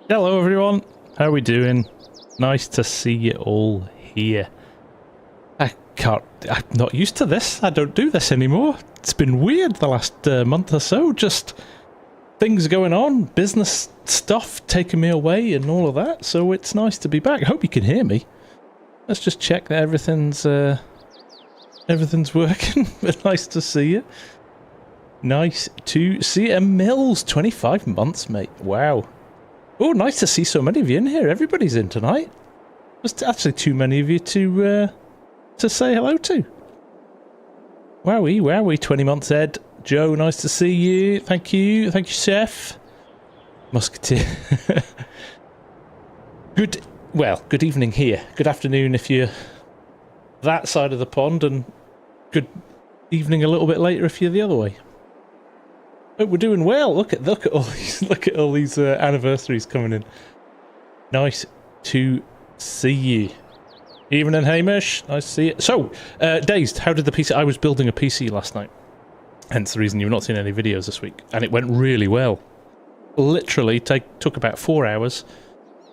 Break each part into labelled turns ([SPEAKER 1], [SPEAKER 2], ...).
[SPEAKER 1] Hello everyone, how are we doing? Nice to see you all here. I'm not used to this. I don't do this anymore. It's been weird the last month or so. Just things going on, business stuff taking me away and all of that. So it's nice to be back. I hope you can hear me. Let's just check that everything's working. But nice to see you. Nice to see you. Mills, 25 months, mate. Wow. Oh, nice to see so many of you in here. Everybody's in tonight. There's actually too many of you to say hello to. Wowie, wowie, 20 months Ed. Joe, nice to see you. Thank you, Chef. Musketeer. Good evening here. Good afternoon if you're that side of the pond, and good evening a little bit later if you're the other way. Oh, we're doing well. Look at all these anniversaries coming in. Nice to see you. Evening, Hamish. Nice to see you. So, Dazed, how did the PC... I was building a PC last night. Hence the reason you've not seen any videos this week. And it went really well. Literally took about 4 hours.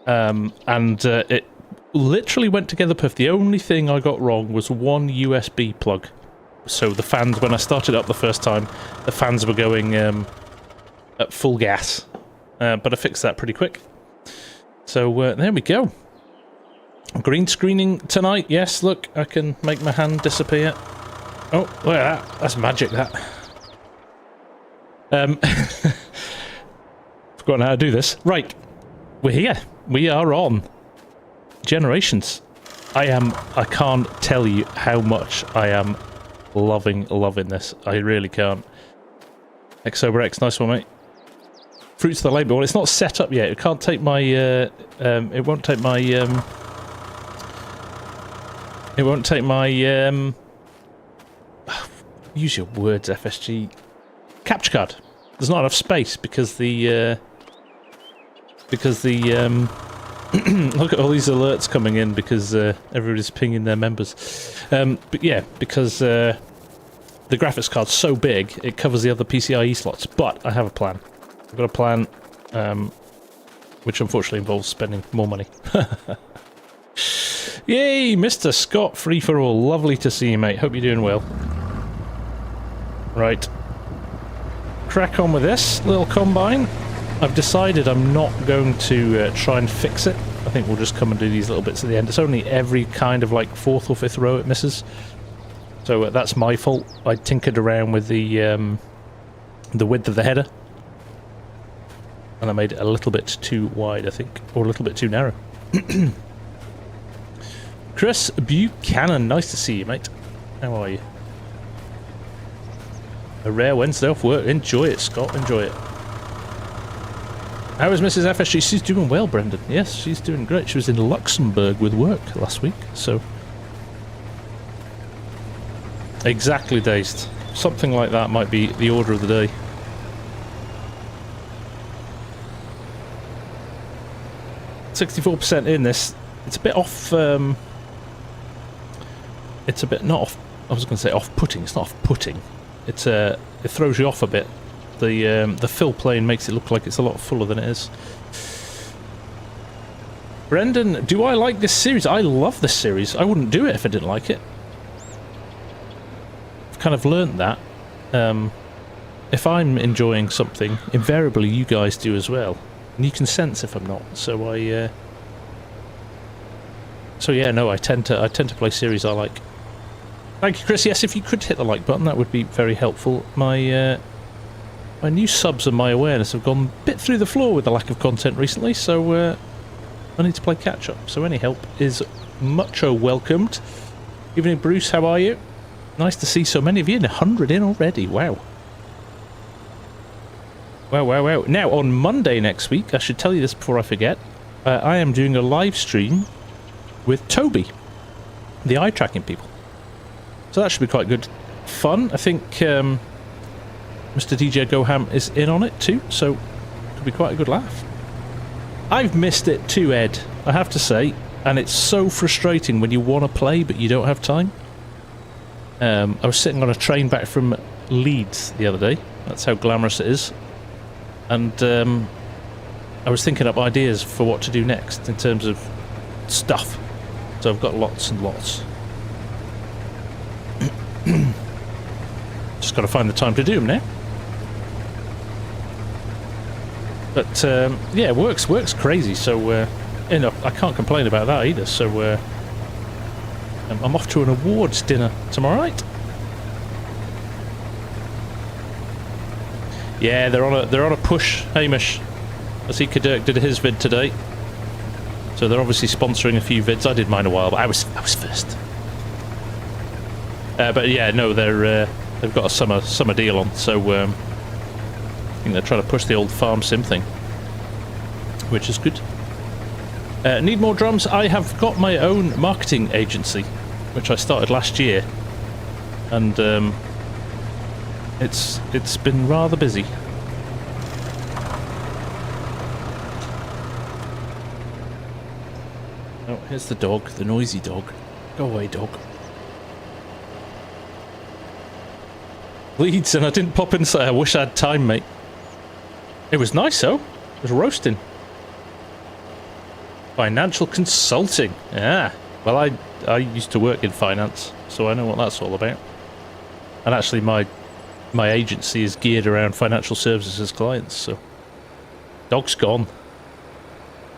[SPEAKER 1] It literally went together perfect. The only thing I got wrong was one USB plug. So the fans, when I started up the first time, the fans were going at full gas. But I fixed that pretty quick. So there we go. Green screening tonight. Yes, look, I can make my hand disappear. Oh, look at that. That's magic, that. Forgotten how to do this. Right. We're here. We are on Generations. I can't tell you how much I am loving this. I really can't. XOberX, nice one, mate. Fruits of the Labour. Well, it's not set up yet. It can't take my it won't take my use your words, FSG. Capture card. There's not enough space because the look at all these alerts coming in because everybody's pinging their members. But yeah, because the graphics card's so big, it covers the other PCIe slots. But I have a plan. I've got a plan, which unfortunately involves spending more money. Yay, Mr. Scott, free for all. Lovely to see you, mate. Hope you're doing well. Right. Crack on with this little combine. I've decided I'm not going to try and fix it. I think we'll just come and do these little bits at the end. It's only every kind of like 4th or 5th row it misses. So that's my fault. I tinkered around with the width of the header. And I made it a little bit too wide, I think. Or a little bit too narrow. Chris Buchanan, nice to see you, mate. How are you? A rare Wednesday off work. Enjoy it, Scott. Enjoy it. How is Mrs. FSG? She's doing well, Brendan. Yes, she's doing great. She was in Luxembourg with work last week, so... Exactly, Dazed. Something like that might be the order of the day. %64% in this. It's a bit off... it's a bit not off... I was going to say off-putting. It's not off-putting. It's it throws you off a bit. The fill plane makes it look like it's a lot fuller than it is. Brendan, do I like this series? I love this series. I wouldn't do it if I didn't like it. I've kind of learnt that. If I'm enjoying something, invariably you guys do as well. And you can sense if I'm not. So I yeah, no, I tend to play series I like. Thank you, Chris. Yes, if you could hit the like button, that would be very helpful. My new subs and my awareness have gone a bit through the floor with the lack of content recently, so I need to play catch up. So any help is mucho welcomed. Evening, Bruce, how are you? Nice to see so many of you. 100 in already, wow. Wow. Now, on Monday next week, I should tell you this before I forget, I am doing a live stream with Toby, the eye tracking people. So that should be quite good fun. I think Mr. DJ Goham is in on it too, so it could be quite a good laugh. I've missed it too, Ed, I have to say, and it's so frustrating when you want to play but you don't have time. I was sitting on a train back from Leeds the other day. That's how glamorous it is. And I was thinking up ideas for what to do next in terms of stuff. So I've got lots and lots. Just got to find the time to do them now. But yeah, work's crazy. So you know, I can't complain about that either. So I'm off to an awards dinner tomorrow night. Yeah, they're on a push, Hamish. I see Kadirk did his vid today, so they're obviously sponsoring a few vids. I did mine a while, but I was first. But yeah, no, they've got a summer deal on, so I think they're trying to push the old FARMSIM thing, which is good. Need more drums? I have got my own marketing agency, which I started last year, and it's been rather busy. Oh, here's the dog, the noisy dog. Go away, dog. Leeds, and I didn't pop in and say I wish I had time, mate. It was nice, though. It was roasting. Financial consulting. Yeah. Well, I used to work in finance, so I know what that's all about. And actually, my agency is geared around financial services clients, so... Dog's gone.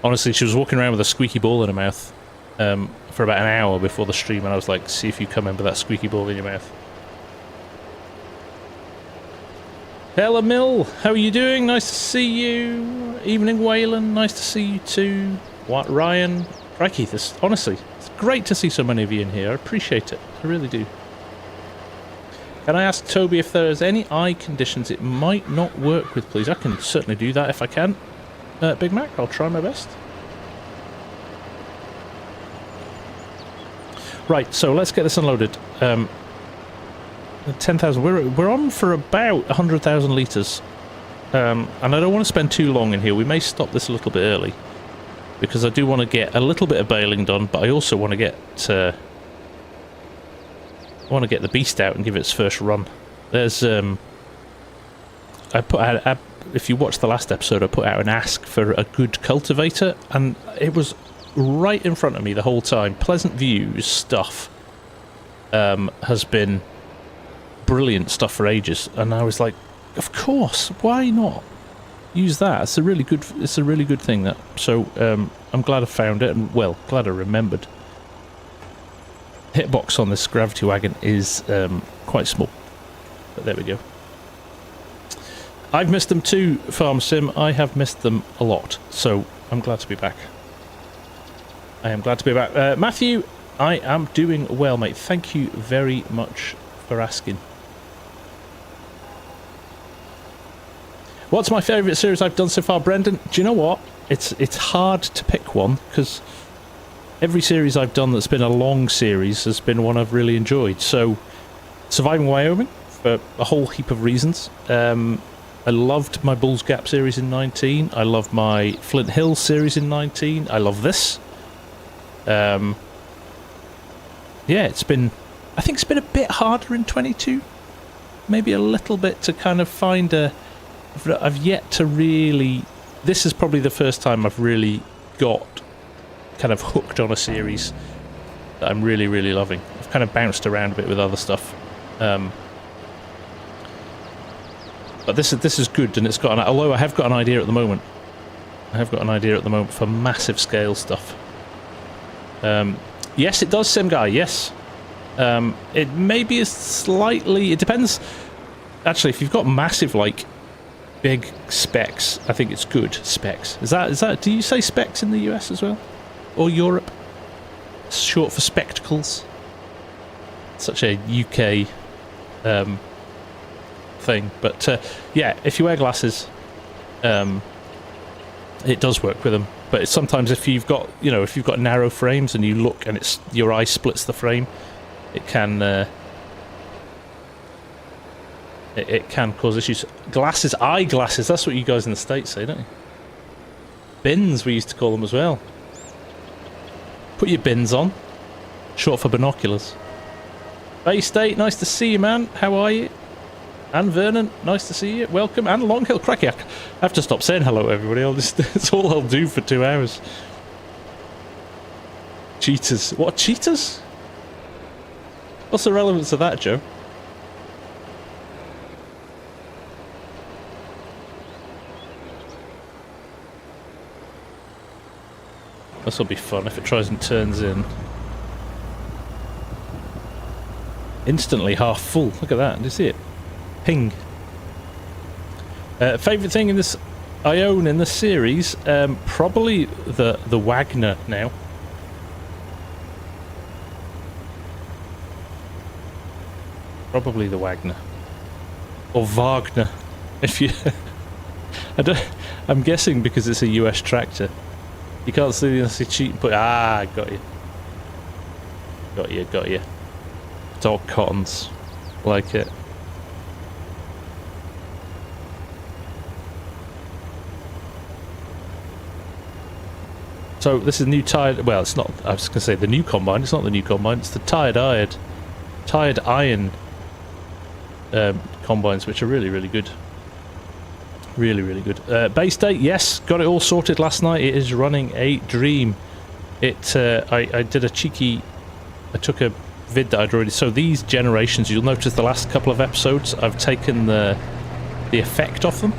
[SPEAKER 1] Honestly, she was walking around with a squeaky ball in her mouth for about an hour before the stream, and I was like, see if you come in with that squeaky ball in your mouth. Hello, Mill. How are you doing? Nice to see you. Evening, Waylon. Nice to see you too. What, Ryan? Crikey, honestly, it's great to see so many of you in here. I appreciate it. I really do. Can I ask Toby if there's any eye conditions it might not work with, please? I can certainly do that if I can. Big Mac, I'll try my best. Right, so let's get this unloaded. 10,000. We're on for about 100,000 litres. And I don't want to spend too long in here. We may stop this a little bit early, because I do want to get a little bit of baling done, but I also want to get the beast out and give it its first run. There's I put out, if you watched the last episode, I put out an ask for a good cultivator, and it was right in front of me the whole time. Pleasant Views stuff has been brilliant stuff for ages, and I was like, of course, why not use that? It's a really good thing, that. So I'm glad I found it, and well, glad I remembered. Hitbox on this gravity wagon is quite small, but there we go. I've missed them too, FarmSim. I have missed them a lot, so I'm glad to be back. I am glad to be back. Matthew, I am doing well, mate. Thank you very much for asking. What's my favourite series I've done so far, Brendan? Do you know what? It's hard to pick one, because every series I've done that's been a long series has been one I've really enjoyed. So, Surviving Wyoming, for a whole heap of reasons. I loved my Bulls Gap series in 19. I love my Flint Hills series in 19. I love this. Yeah, I think it's been a bit harder in 22. Maybe a little bit to kind of find a... I've yet to really... This is probably the first time I've really got kind of hooked on a series that I'm really, really loving. I've kind of bounced around a bit with other stuff. But this is good, and it's got although I have got an idea at the moment. I have got an idea at the moment for massive scale stuff. Yes, it does, SimGuy, yes. It maybe is slightly... It depends... Actually, if you've got massive, like, big specs, I think it's good. Specs. Is that... Do you say specs in the US as well? Or Europe? short for spectacles. Such a UK thing, but yeah, if you wear glasses, it does work with them. But it's sometimes if you've got, you know, if you've got narrow frames and you look and it's your eye splits the frame, it can it can cause issues. Glasses, eyeglasses. That's what you guys in the States say, don't you? Bins, we used to call them as well. Put your bins on. Short for binoculars. Bay State, nice to see you, man. How are you? And Vernon, nice to see you. Welcome. And Long Hill Cracky. I have to stop saying hello to everybody. That's all I'll do for 2 hours. Cheaters. What, cheaters? What's the relevance of that, Joe? This will be fun if it tries and turns in. Instantly half full. Look at that. Do you see it? Ping. Favourite thing in this I own in the series? Probably the Wagner now. Probably the Wagner. Or Wagner. If you... I'm guessing because it's a US tractor. You can't see unless you cheat and put... Ah, got you. Got you, got you. Dog cottons. Like it. So this is new tired... Well, it's not... I was going to say the new combine. It's not the new combine. It's the tired iron combines, which are really, really good. Really, really good. Base date, yes, got it all sorted last night. It is running a dream. I did a cheeky... I took a vid that I'd already... So these generations, you'll notice the last couple of episodes, I've taken the effect off them.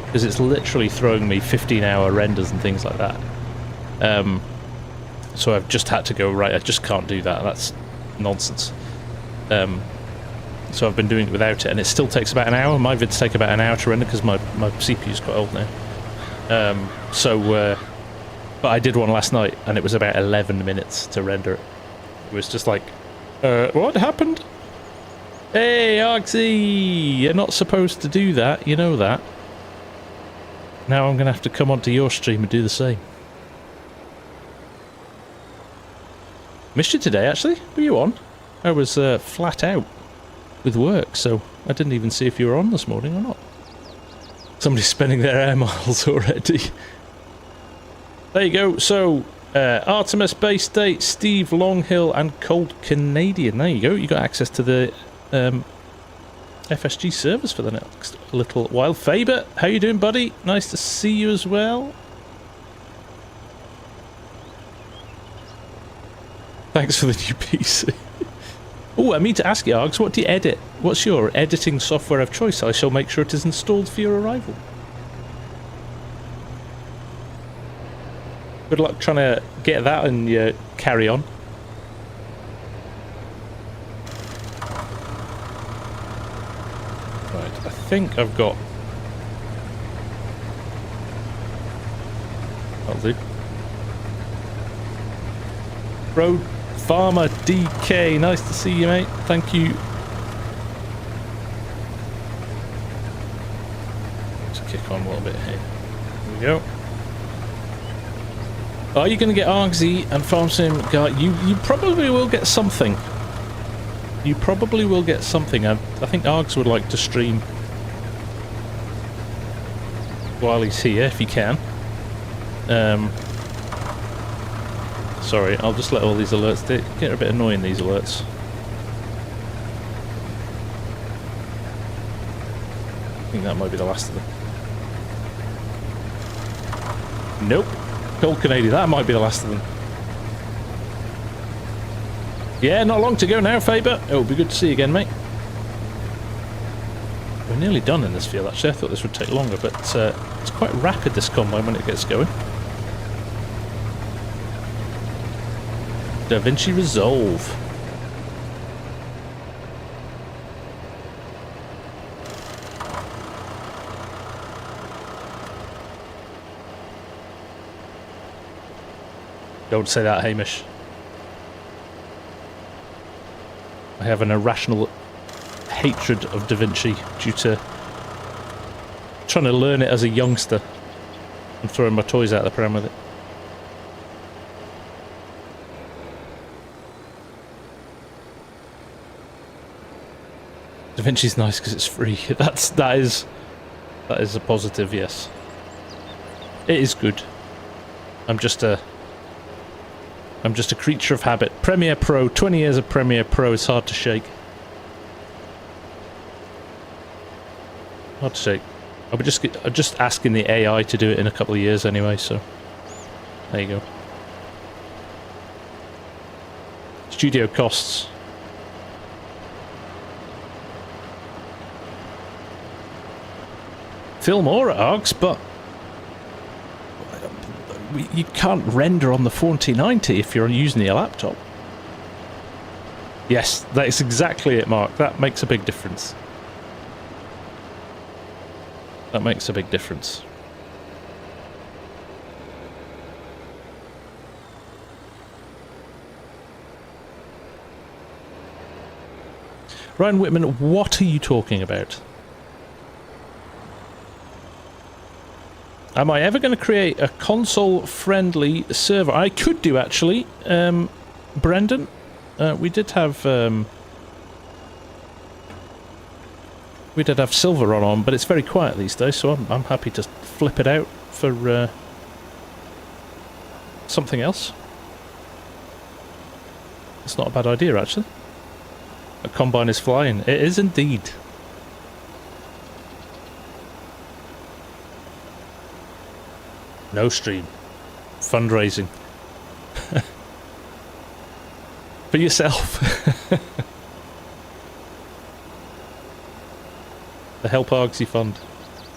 [SPEAKER 1] Because it's literally throwing me 15-hour renders and things like that. So I've just had to go, right, I just can't do that. That's nonsense. So I've been doing it without it, and it still takes about an hour. My vids take about an hour to render because my CPU's quite old now. But I did one last night, and it was about 11 minutes to render it. It was just like, what happened? Hey, Argsy, you're not supposed to do that, you know that. Now I'm going to have to come onto your stream and do the same. Missed you today, actually. Were you on? I was flat out with work, so I didn't even see if you were on this morning or not. Somebody's spending their air miles already. There you go. So, Artemis Base State, Steve Longhill, and Cold Canadian. There you go. You got access to the FSG servers for the next little while. Faber, how you doing, buddy? Nice to see you as well. Thanks for the new PC. Oh, I mean to ask you, Args, what do you edit? What's your editing software of choice? I shall make sure it is installed for your arrival. Good luck trying to get that and carry on. Right, I think I've got... That'll do. Road Farmer DK, nice to see you, mate. Thank you. Let's kick on a little bit here. Here we go. Are you going to get Argsy and FARMSIM guy? You probably will get something. You probably will get something. I think Args would like to stream while he's here, if he can. Sorry, I'll just let all these alerts... They get a bit annoying, these alerts. I think that might be the last of them. Nope. Cold Canadian, that might be the last of them. Yeah, not long to go now, Faber. It'll be good to see you again, mate. We're nearly done in this field, actually. I thought this would take longer, but it's quite rapid, this combine, when it gets going. DaVinci Resolve. Don't say that, Hamish. I have an irrational hatred of DaVinci due to trying to learn it as a youngster and throwing my toys out the pram with it. DaVinci's nice because it's free. That is a positive, yes. It is good. I'm just a creature of habit. Premiere Pro, 20 years of Premiere Pro is hard to shake. Hard to shake. I'm just asking the AI to do it in a couple of years anyway, so there you go. Studio costs. Film or ARGs, but you can't render on the 4090 if you're using your laptop. Yes, that is exactly it, Mark. That makes a big difference. That makes a big difference. Ryan Whitman, what are you talking about? Am I ever going to create a console-friendly server? I could do, actually. Brendan, we did have Silver on, but it's very quiet these days, so I'm happy to flip it out for something else. It's not a bad idea, actually. A combine is flying. It is indeed. No stream. Fundraising. For yourself. The Help Argsy Fund.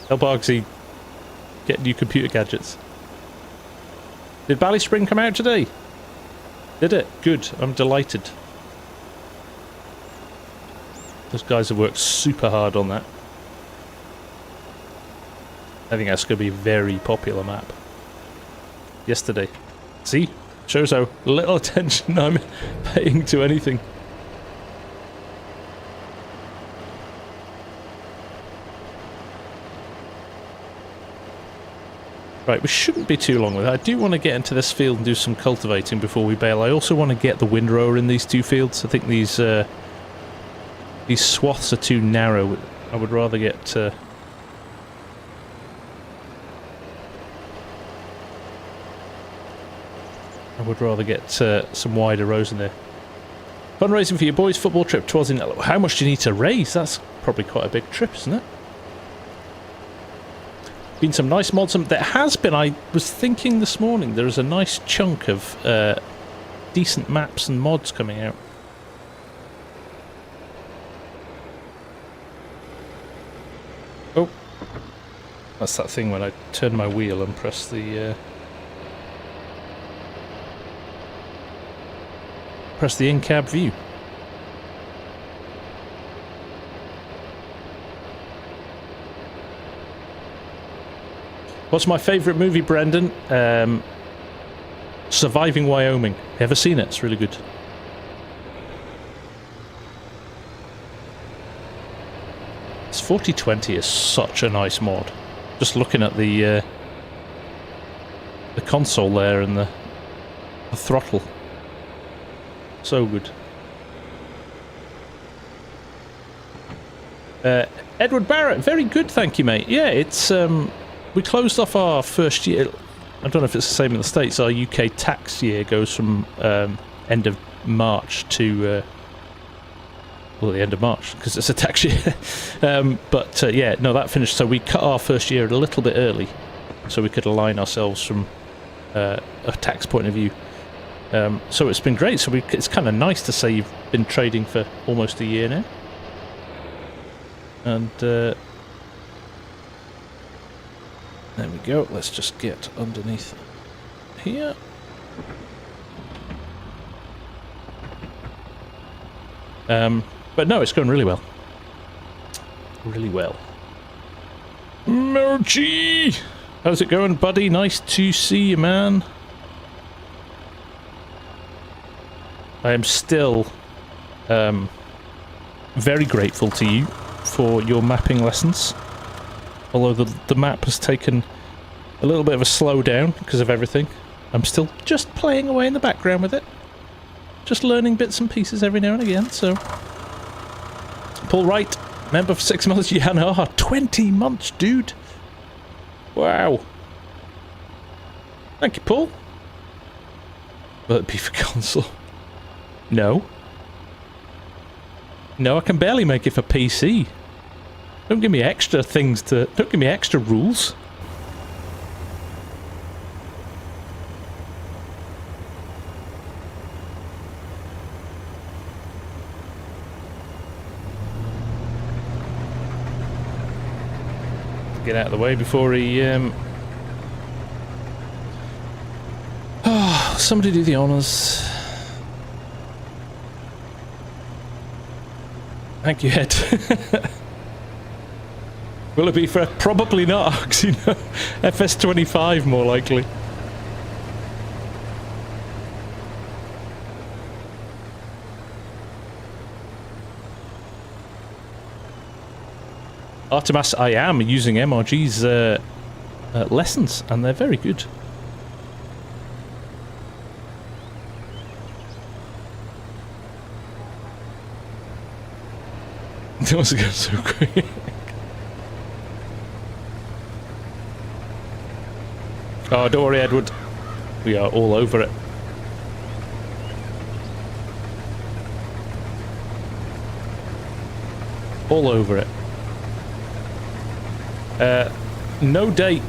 [SPEAKER 1] Help Argsy get new computer gadgets. Did Bally Spring come out today? Did it? Good. I'm delighted. Those guys have worked super hard on that. I think that's going to be a very popular map. Yesterday. See? Shows how little attention I'm paying to anything. Right, we shouldn't be too long with it. I do want to get into this field and do some cultivating before we bail. I also want to get the windrower in these two fields. I think these swaths are too narrow. I would rather get... some wider rows in there. Fundraising for your boys' football trip. 'Twas in... How much do you need to raise? That's probably quite a big trip, isn't it? Been some nice mods. There has been. I was thinking this morning there's a nice chunk of decent maps and mods coming out. Oh, that's that thing when I turn my wheel and press the in-cab view. What's my favourite movie, Brendan? Surviving Wyoming. Ever seen it? It's really good. This 4020 is such a nice mod. Just looking at the console there and the throttle. So good. Edward Barrett, very good, thank you, mate. Yeah, it's we closed off our first year. I don't know if it's the same in the States. Our UK tax year goes from end of March to well, the end of March because it's a tax year. Yeah, no, that finished. So we cut our first year a little bit early, so we could align ourselves from a tax point of view. So it's been great. So it's kind of nice to say you've been trading for almost a year now. And there we go. Let's just get underneath here. But no, it's going really well. Really well. Mochi! How's it going, buddy? Nice to see you, man. I am still very grateful to you for your mapping lessons. Although the map has taken a little bit of a slowdown because of everything. I'm still just playing away in the background with it. Just learning bits and pieces every now and again, so... Paul Wright, member for 6 months. Yeah, no, 20 months, dude. Wow. Thank you, Paul. Will it be for console? No. No, I can barely make it for PC. Don't give me extra things to... Don't give me extra rules. Get out of the way before he... Oh, somebody do the honours. Thank you, Ed. Will it be for... Probably not, because, you know, FS25 more likely. Artemis, I am using MRG's lessons, and they're very good. That was going so quick. Oh, don't worry, Edward. We are all over it. All over it. No date,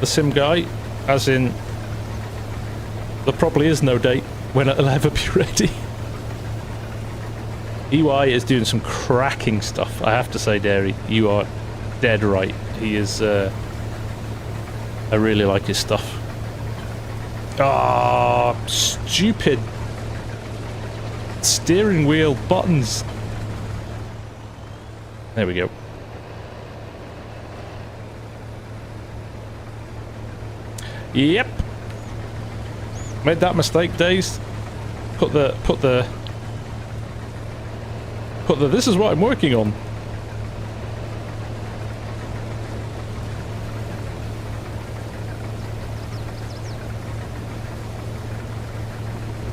[SPEAKER 1] the sim guy, as in there probably is no date when it'll ever be ready. EY is doing some cracking stuff, I have to say, Dairy. You are dead right. He is, I really like his stuff. Ah, stupid steering wheel buttons. There we go. Yep. Made that mistake, Days. Put the this is what I'm working on.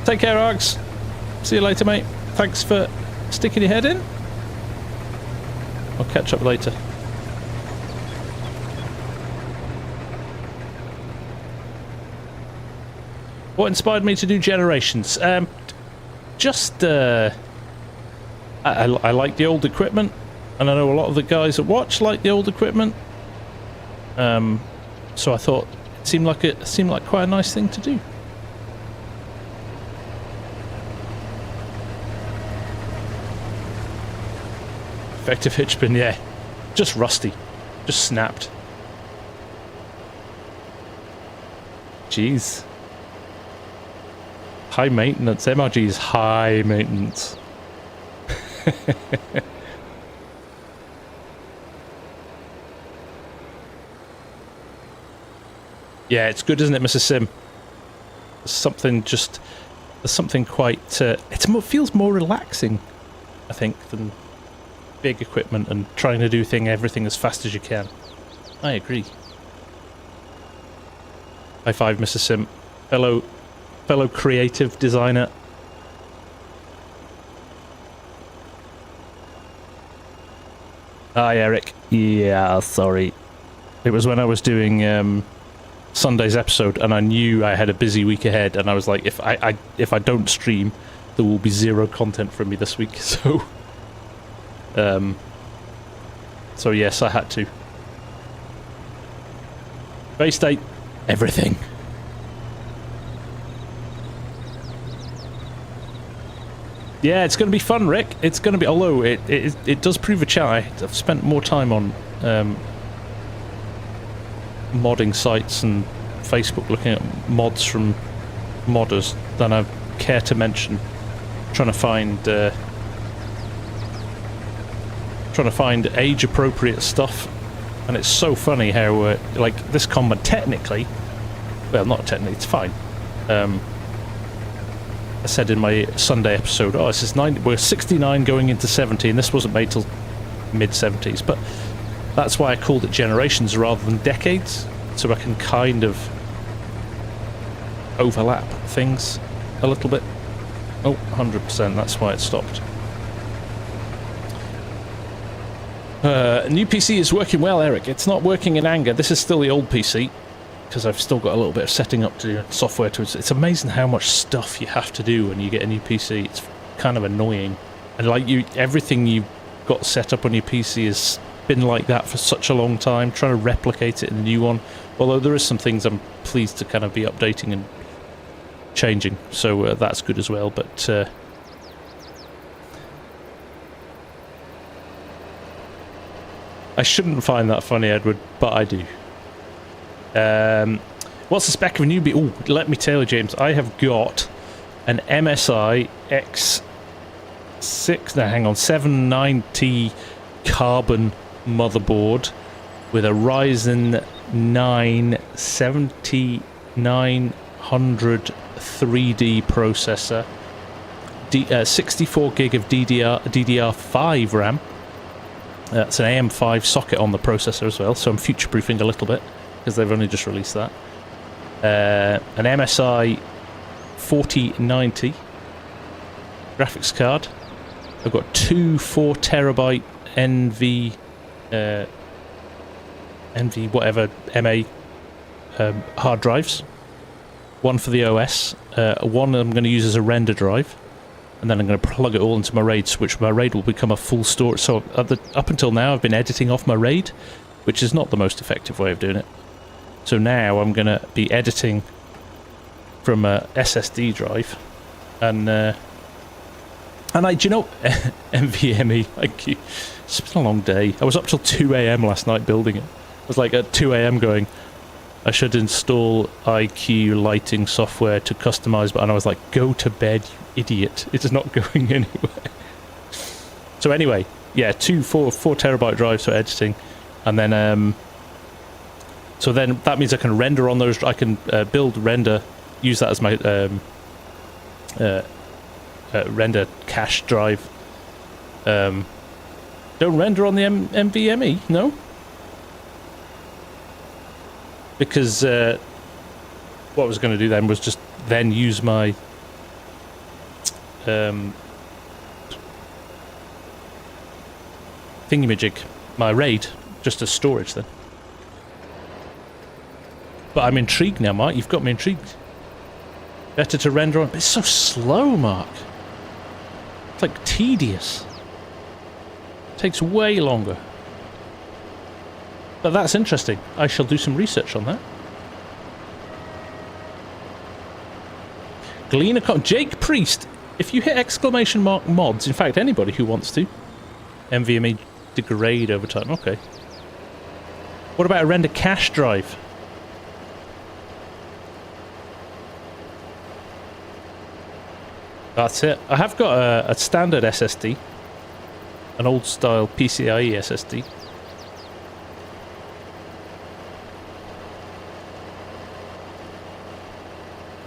[SPEAKER 1] Take care, Args. See you later, mate. Thanks for sticking your head in. I'll catch up later. What inspired me to do Generations? I like the old equipment, and I know a lot of the guys that watch like the old equipment. So I thought it seemed like quite a nice thing to do. Effective hitch pin, yeah. Just rusty. Just snapped. Jeez. High maintenance. MRG is high maintenance. Yeah, it's good, isn't it, Mrs. Sim? There's something quite... it feels more relaxing, I think, than big equipment and trying to do everything as fast as you can. I agree. High five, Mrs. Sim. Fellow creative designer. Hi, Eric. Yeah, sorry. It was when I was doing Sunday's episode, and I knew I had a busy week ahead, and I was like, if I don't stream, there will be zero content from me this week. So yes, I had to. Base date, everything. Yeah, it's going to be fun, Rick. It's going to be, although it does prove a challenge. I've spent more time on modding sites and Facebook looking at mods from modders than I care to mention. Trying to find age-appropriate stuff, and it's so funny how like this combat technically, well, not technically, it's fine. I said in my Sunday episode, oh, this is 90, we're 69 going into 70, and this wasn't made till mid-70s, but that's why I called it generations rather than decades, so I can kind of overlap things a little bit. Oh, 100%, that's why it stopped. New PC is working well, Eric. It's not working in anger. This is still the old PC, because I've still got a little bit of setting up to do, software to it. It's amazing how much stuff you have to do when you get a new PC. It's kind of annoying. And like everything you've got set up on your PC has been like that for such a long time, trying to replicate it in the new one. Although there is some things I'm pleased to kind of be updating and changing, so that's good as well. But I shouldn't find that funny, Edward, but I do. What's the spec of a new B? Oh, let me tell you, James, I have got an MSI X6, no, hang on, 790 carbon motherboard with a Ryzen 9 7900 3D processor, 64 gig of DDR5 RAM. That's an AM5 socket on the processor as well, so I'm future-proofing a little bit, because they've only just released that. An MSI 4090 graphics card. I've got two 4TB NV whatever MA hard drives. One for the OS, one I'm going to use as a render drive, and then I'm going to plug it all into my RAID switch. My RAID will become a full storage. So up until now, I've been editing off my RAID, which is not the most effective way of doing it. So now I'm going to be editing from a SSD drive, and do you know, NVMe, it's been a long day. I was up till 2 AM last night building it. I was like at 2 AM going, I should install IQ lighting software to customize, and I was like, go to bed, you idiot. It's not going anywhere. So anyway, yeah, two 4TB drives for editing, and then so then that means I can render on those. I can build, render, use that as my render cache drive. Don't render on the NVMe, no? Because what I was going to do then was just then use my thingamajig, my RAID, just as storage then. But I'm intrigued now, Mark. You've got me intrigued. Better to render on. It's so slow, Mark. It's like tedious. It takes way longer. But that's interesting. I shall do some research on that. Glean Jake Priest, if you hit exclamation mark mods, in fact anybody who wants to, NVMe degrade over time. Okay. What about a render cache drive? That's it. I have got a standard SSD, an old style PCIe SSD.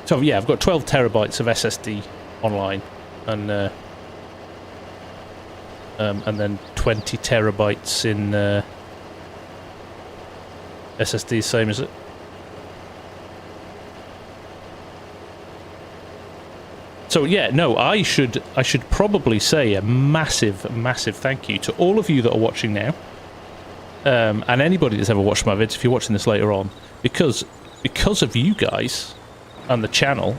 [SPEAKER 1] So yeah, I've got 12 terabytes of SSD online, and then 20 terabytes in SSD, same as it. So yeah, no, I should probably say a massive thank you to all of you that are watching now, and anybody that's ever watched my vids if you're watching this later on, because of you guys and the channel,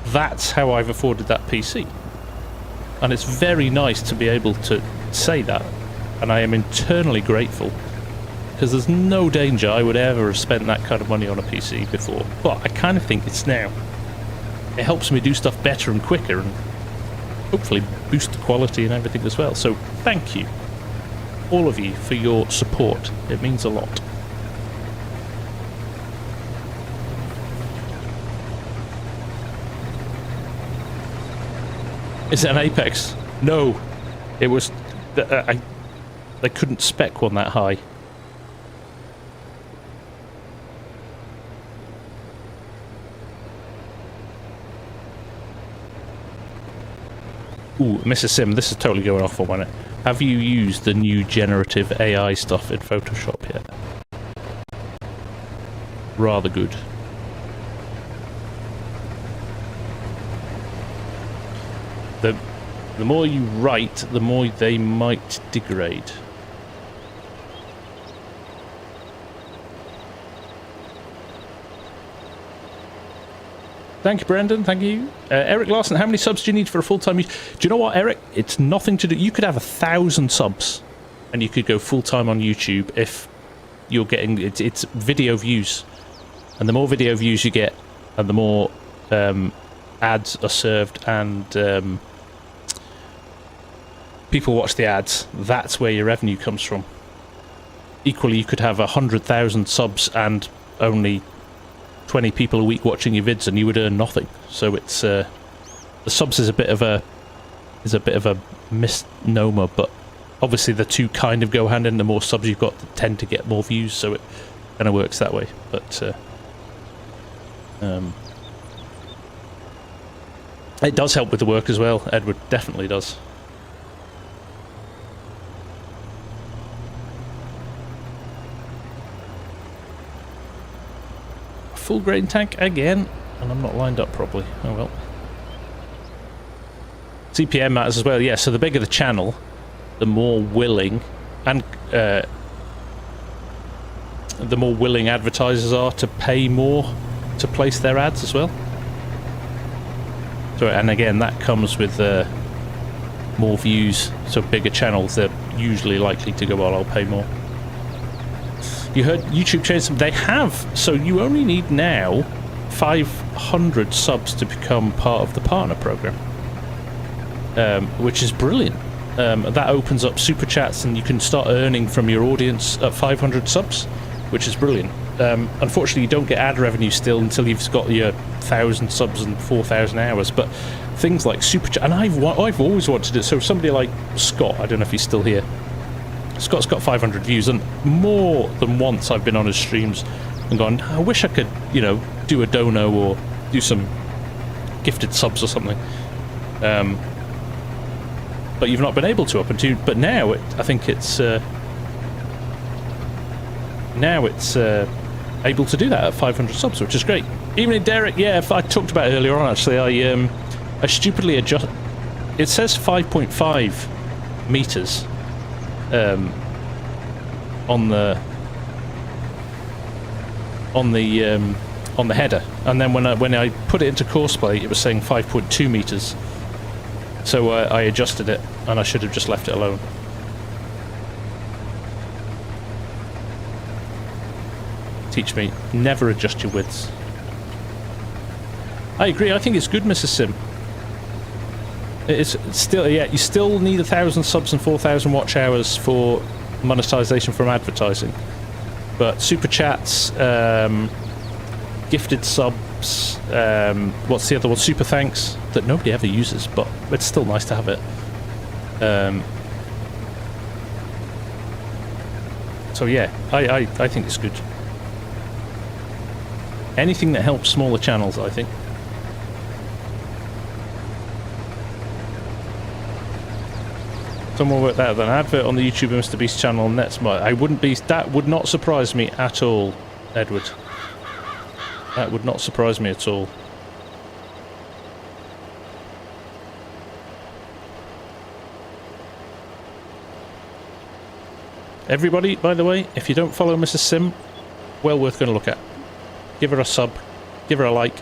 [SPEAKER 1] that's how I've afforded that PC. And it's very nice to be able to say that, and I am eternally grateful, because there's no danger I would ever have spent that kind of money on a PC before, but I kind of think it's now. It helps me do stuff better and quicker, and hopefully boost the quality and everything as well. So thank you, all of you, for your support. It means a lot. Is it an Apex? No, it was. They couldn't spec one that high. Ooh, Mrs. Sim, this is totally going off for one. Have you used the new generative AI stuff in Photoshop yet? Rather good. The more you write, the more they might degrade. Thank you, Brendan. Thank you. Eric Larson, how many subs do you need for a full-time... Do you know what, Eric? It's nothing to do... You could have 1,000 subs and you could go full-time on YouTube if you're getting... It's video views. And the more video views you get, and the more ads are served and people watch the ads, that's where your revenue comes from. Equally, you could have 100,000 subs and only 20 people a week watching your vids and you would earn nothing. So it's the subs is a bit of a misnomer, but obviously the two kind of go hand in. The more subs you've got, tend to get more views, so it kind of works that way. But it does help with the work as well. Edward definitely does. Full grain tank again, and I'm not lined up properly. Oh well. CPM matters as well, yeah. So the bigger the channel, the more willing and the more willing advertisers are to pay more to place their ads as well. So, and again, that comes with more views. So bigger channels, they're usually likely to go, well, I'll pay more. You heard YouTube changed them. They have. So you only need now 500 subs to become part of the partner program, which is brilliant. That opens up super chats and you can start earning from your audience at 500 subs, which is brilliant. Unfortunately, you don't get ad revenue still until you've got your 1,000 subs and 4,000 hours. But things like super chat, and I've always wanted it. So somebody like Scott, I don't know if he's still here. Scott's got 500 views, and more than once I've been on his streams and gone, I wish I could, you know, do a dono or do some gifted subs or something. But you've not been able to up until. But now I think it's able to do that at 500 subs, which is great. Evening, Derek. Yeah, I talked about it earlier on. Actually, I stupidly adjust. It says 5.5 meters. On the header, and then when I put it into courseplay, it was saying 5.2 meters. So I adjusted it, and I should have just left it alone. Teach me, never adjust your widths. I agree. I think it's good, Mrs. Sim. It's still, yeah, you still need 1,000 subs and 4,000 watch hours for monetization from advertising. But super chats, gifted subs, what's the other one? Super thanks, that nobody ever uses, but it's still nice to have it. So yeah, I think it's good. Anything that helps smaller channels, I think. Someone worked out an advert on the YouTube Mr. Beast channel on Netsmart. I wouldn't be. That would not surprise me at all, Edward. That would not surprise me at all. Everybody, by the way, if you don't follow Mrs. Sim, well worth going to look at. Give her a sub. Give her a like.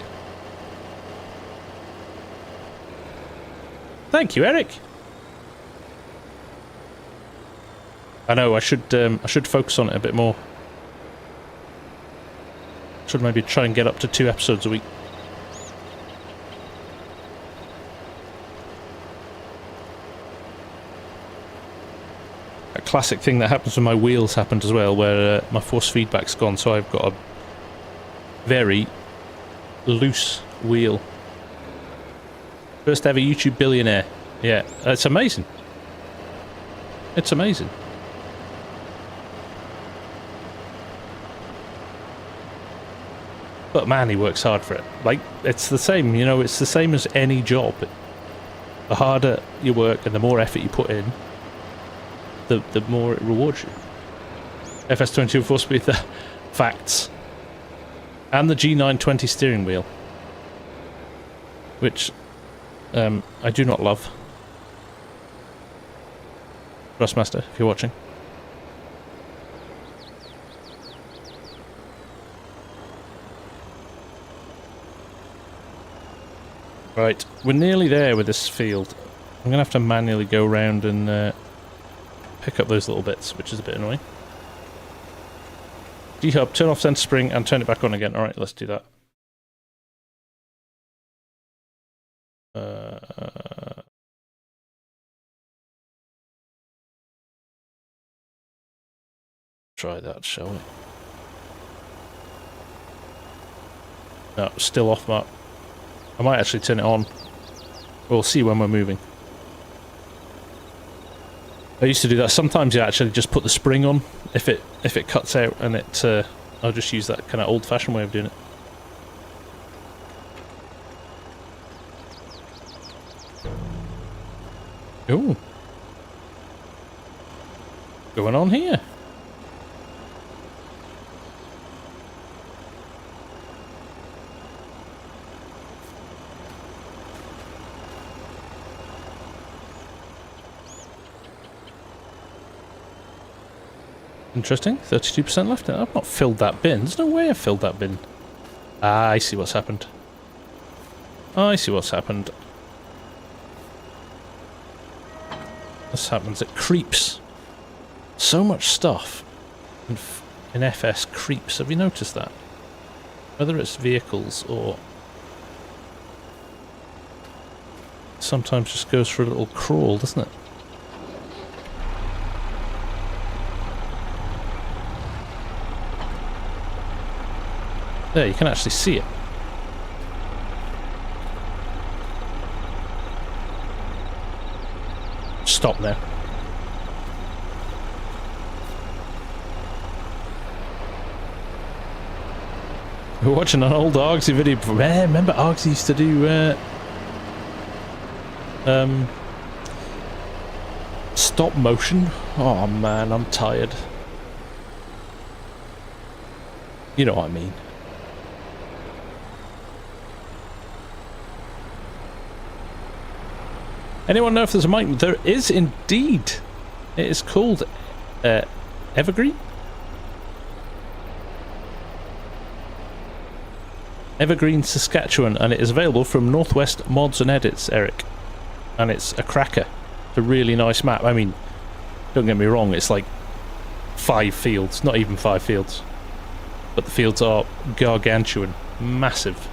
[SPEAKER 1] Thank you, Eric. I know, I should focus on it a bit more. Should maybe try and get up to 2 episodes a week. A classic thing that happens when my wheels happened as well, where my force feedback's gone, so I've got a very loose wheel. First ever YouTube billionaire. Yeah, it's amazing. It's amazing. But man, he works hard for it. Like, it's the same, you know, it's the same as any job. The harder you work and the more effort you put in, the more it rewards you. FS22 4-speed, the facts. And the G920 steering wheel. Which I do not love. Thrustmaster, if you're watching. Right, we're nearly there with this field. I'm going to have to manually go around and pick up those little bits, which is a bit annoying. D-hub, turn off center spring and turn it back on again. Alright, let's do that. Try that, shall we? No, still off, Mark. I might actually turn it on. We'll see when we're moving. I used to do that. Sometimes you actually just put the spring on if it cuts out, and it I'll just use that kind of old-fashioned way of doing it. Ooh. Going on here? Interesting. 32% left. I've not filled that bin. There's no way I've filled that bin. Ah, I see what's happened. I see what's happened. This happens. It creeps. So much stuff in FS creeps. Have you noticed that? Whether it's vehicles or sometimes just goes for a little crawl, doesn't it? There, you can actually see it. Stop now. We're watching an old Argsy video. Remember Argsy used to do stop motion? Oh man, I'm tired. You know what I mean. Anyone know if there's a mic? There is indeed. It is called Evergreen? Evergreen, Saskatchewan, and it is available from Northwest Mods and Edits, Eric. And it's a cracker. It's a really nice map. I mean, don't get me wrong, it's like 5 fields, not even 5 fields. But the fields are gargantuan, massive.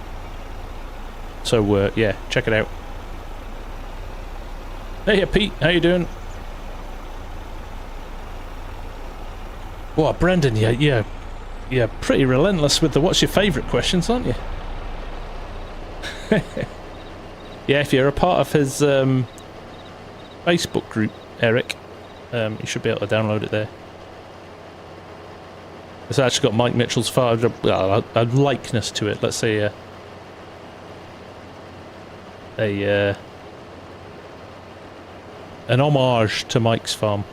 [SPEAKER 1] So, yeah, check it out. Hey, Pete, how you doing? Well, Brendan, you're pretty relentless with the what's your favourite questions, aren't you? Yeah, if you're a part of his Facebook group, Eric, you should be able to download it there. It's actually got Mike Mitchell's a likeness to it. Let's say an homage to Mike's farm.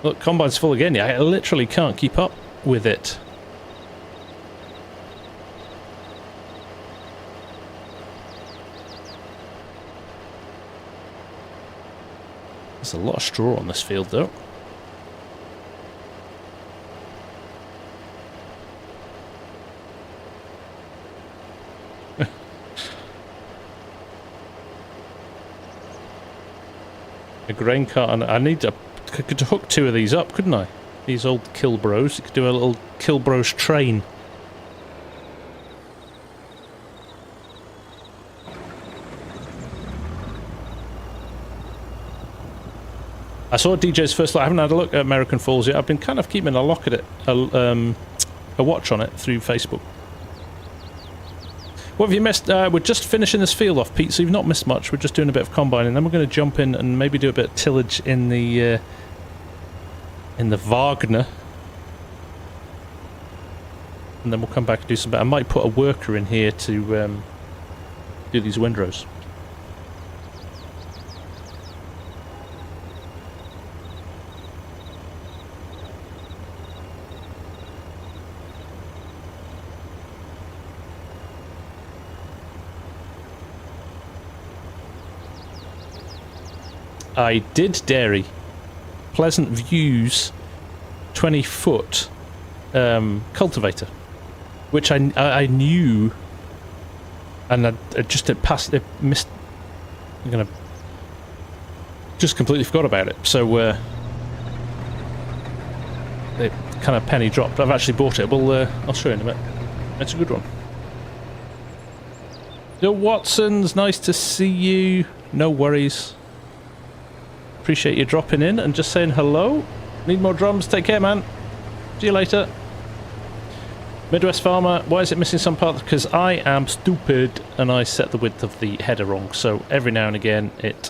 [SPEAKER 1] Look, Combine's full again. Yeah, I literally can't keep up with it. There's a lot of straw on this field, though. A grain cart, and I need to could hook 2 of these up, couldn't I? These old Kilbros. You could do a little Kilbros train. I saw DJ's first light. I haven't had a look at American Falls yet. I've been kind of keeping a look at it, a watch on it through Facebook. What have you missed? We're just finishing this field off, Pete, so you've not missed much. We're just doing a bit of combining, then we're going to jump in and maybe do a bit of tillage in the in the Wagner. And then we'll come back and do some... I might put a worker in here to do these windrows. I did dairy. Pleasant Views 20-foot cultivator, which I knew, and I just missed. I'm gonna just completely forgot about it. So it kind of penny dropped. I've actually bought it. Well, I'll show you in a minute. It's a good one. Yo, Watsons, nice to see you. No worries. Appreciate you dropping in and just saying hello. Need more drums. Take care, man. See you later. Midwest Farmer, why is it missing some parts? Because I am stupid and I set the width of the header wrong. So every now and again it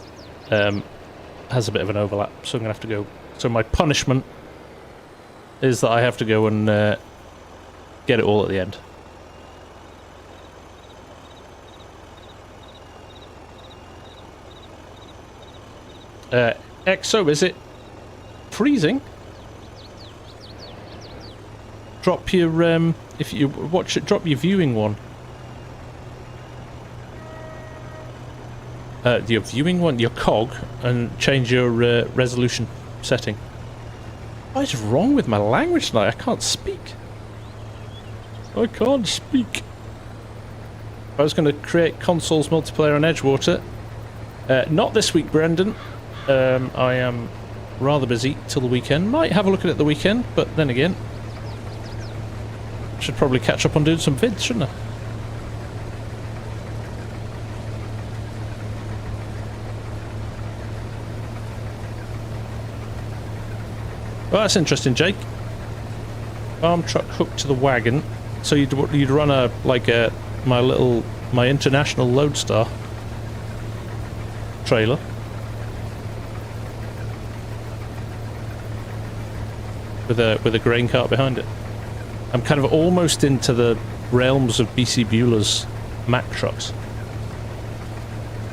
[SPEAKER 1] has a bit of an overlap. So I'm going to have to go. So my punishment is that I have to go and get it all at the end. Exo, is it freezing? Drop your if you watch it, drop your viewing one. Your viewing one, your cog, and change your resolution setting. What is wrong with my language tonight? I can't speak. I can't speak. I was going to create consoles multiplayer on Edgewater. Not this week, Brendan. I am rather busy till the weekend. Might have a look at it the weekend, but then again, should probably catch up on doing some vids, shouldn't I? Well, that's interesting, Jake. Farm truck hooked to the wagon, so you'd run my international Lodestar trailer. With a grain cart behind it. I'm kind of almost into the realms of BC Bueller's Mack trucks.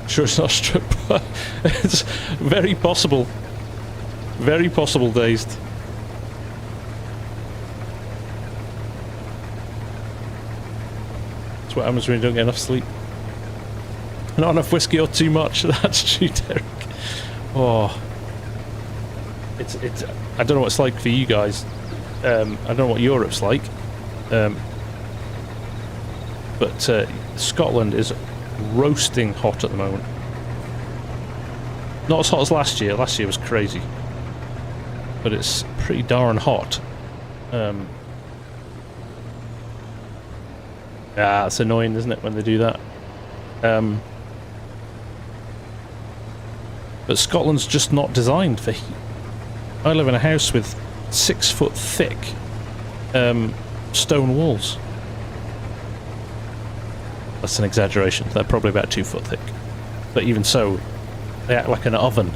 [SPEAKER 1] Sure it's not strip, but it's very possible. Very possible, Dazed. That's what happens when you don't get enough sleep. Not enough whiskey or too much. That's true, Derek. Oh. It's I don't know what it's like for you guys. I don't know what Europe's like. But Scotland is roasting hot at the moment. Not as hot as last year. Last year was crazy. But it's pretty darn hot. Yeah, it's annoying, isn't it, when they do that? But Scotland's just not designed for heat. I live in a house with 6 foot thick stone walls. That's an exaggeration. They're probably about 2 foot thick. But even so, they act like an oven.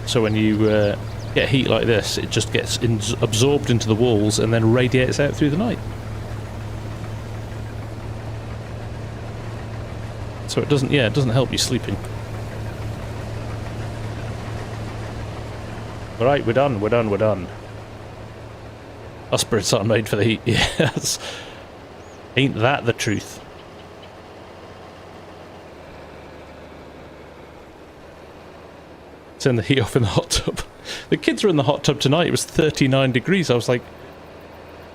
[SPEAKER 1] So when you get heat like this, it just gets absorbed into the walls and then radiates out through the night. So it doesn't help you sleeping. Right, we're done. Our spirits aren't made for the heat. Yes. Ain't that the truth? Turn the heat off in the hot tub. The kids were in the hot tub tonight. It was 39 degrees. I was like,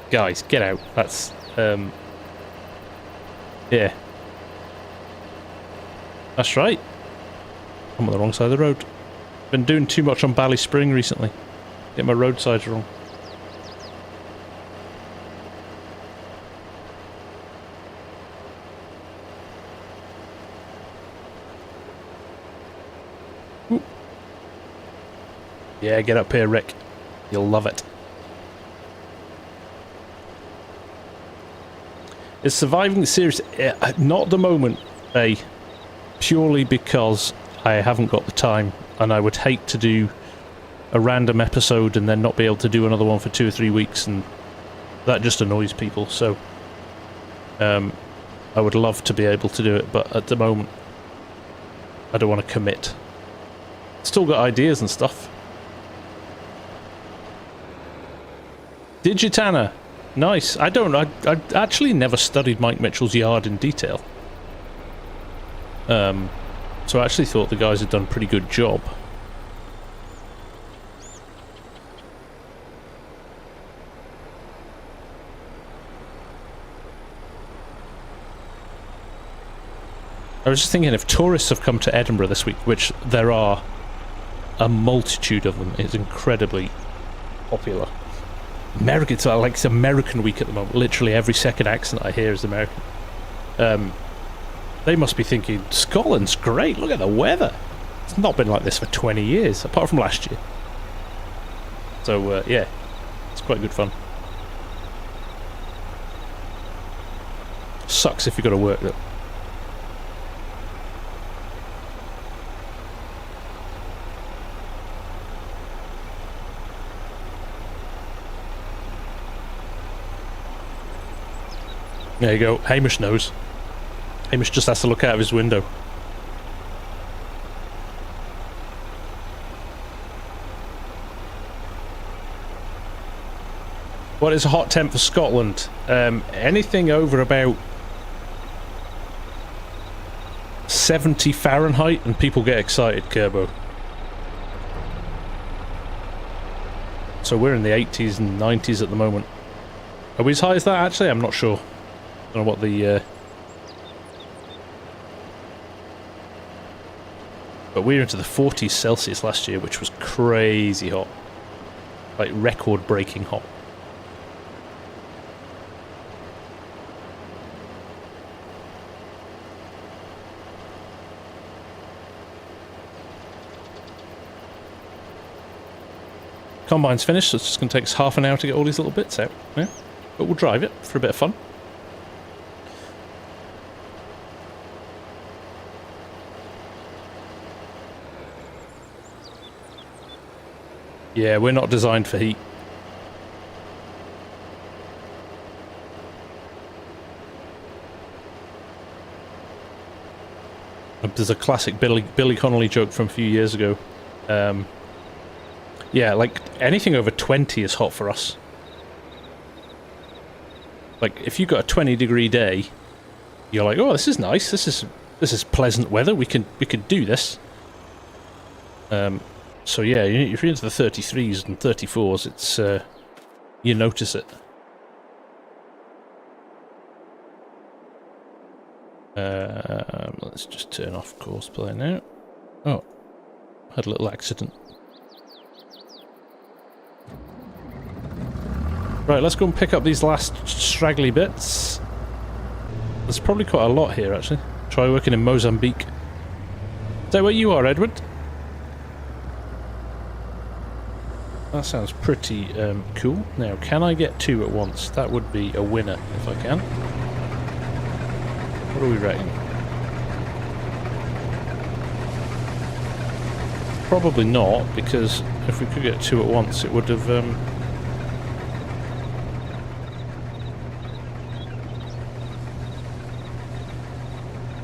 [SPEAKER 1] guys, get out. That's, yeah. That's right. I'm on the wrong side of the road. Been doing too much on Ballyspring recently. Get my roadsides wrong. Ooh. Yeah, get up here, Rick. You'll love it. Is surviving the series? Not at the moment, purely because I haven't got the time, and I would hate to do a random episode and then not be able to do another one for 2 or 3 weeks, and that just annoys people. So I would love to be able to do it, but at the moment I don't want to commit. Still got ideas and stuff. Digitana, nice. I actually never studied Mike Mitchell's yard in detail. So I actually thought the guys had done a pretty good job. I was just thinking, if tourists have come to Edinburgh this week, which there are a multitude of them, it's incredibly popular. American, it's like it's American week at the moment. Literally every second accent I hear is American. They must be thinking, Scotland's great, look at the weather. It's not been like this for 20 years, apart from last year. So, yeah, it's quite good fun. Sucks if you've got to work, though. There you go, Hamish knows. Hamish just has to look out of his window. What is a hot temp for Scotland? Anything over about 70 Fahrenheit and people get excited, Kerbo. So we're in the 80s and 90s at the moment. Are we as high as that actually? I'm not sure. I don't know what the... But we were into the 40s Celsius last year, which was crazy hot. Like record-breaking hot. Combine's finished, so it's just going to take us half an hour to get all these little bits out. Yeah? But we'll drive it for a bit of fun. Yeah, we're not designed for heat. There's a classic Billy Connolly joke from a few years ago. Yeah, like anything over 20 is hot for us. Like if you've got a 20-degree day, you're like, oh, this is nice. This is pleasant weather. We could do this. So yeah, if you're into the 33s and 34s, it's you notice it. Let's just turn off course play now. Oh, had a little accident. Right, let's go and pick up these last straggly bits. There's probably quite a lot here, actually. Try working in Mozambique. Is that where you are, Edward? That sounds pretty cool. Now, can I get 2 at once? That would be a winner, if I can. What are we rating? Probably not, because if we could get 2 at once, it would have...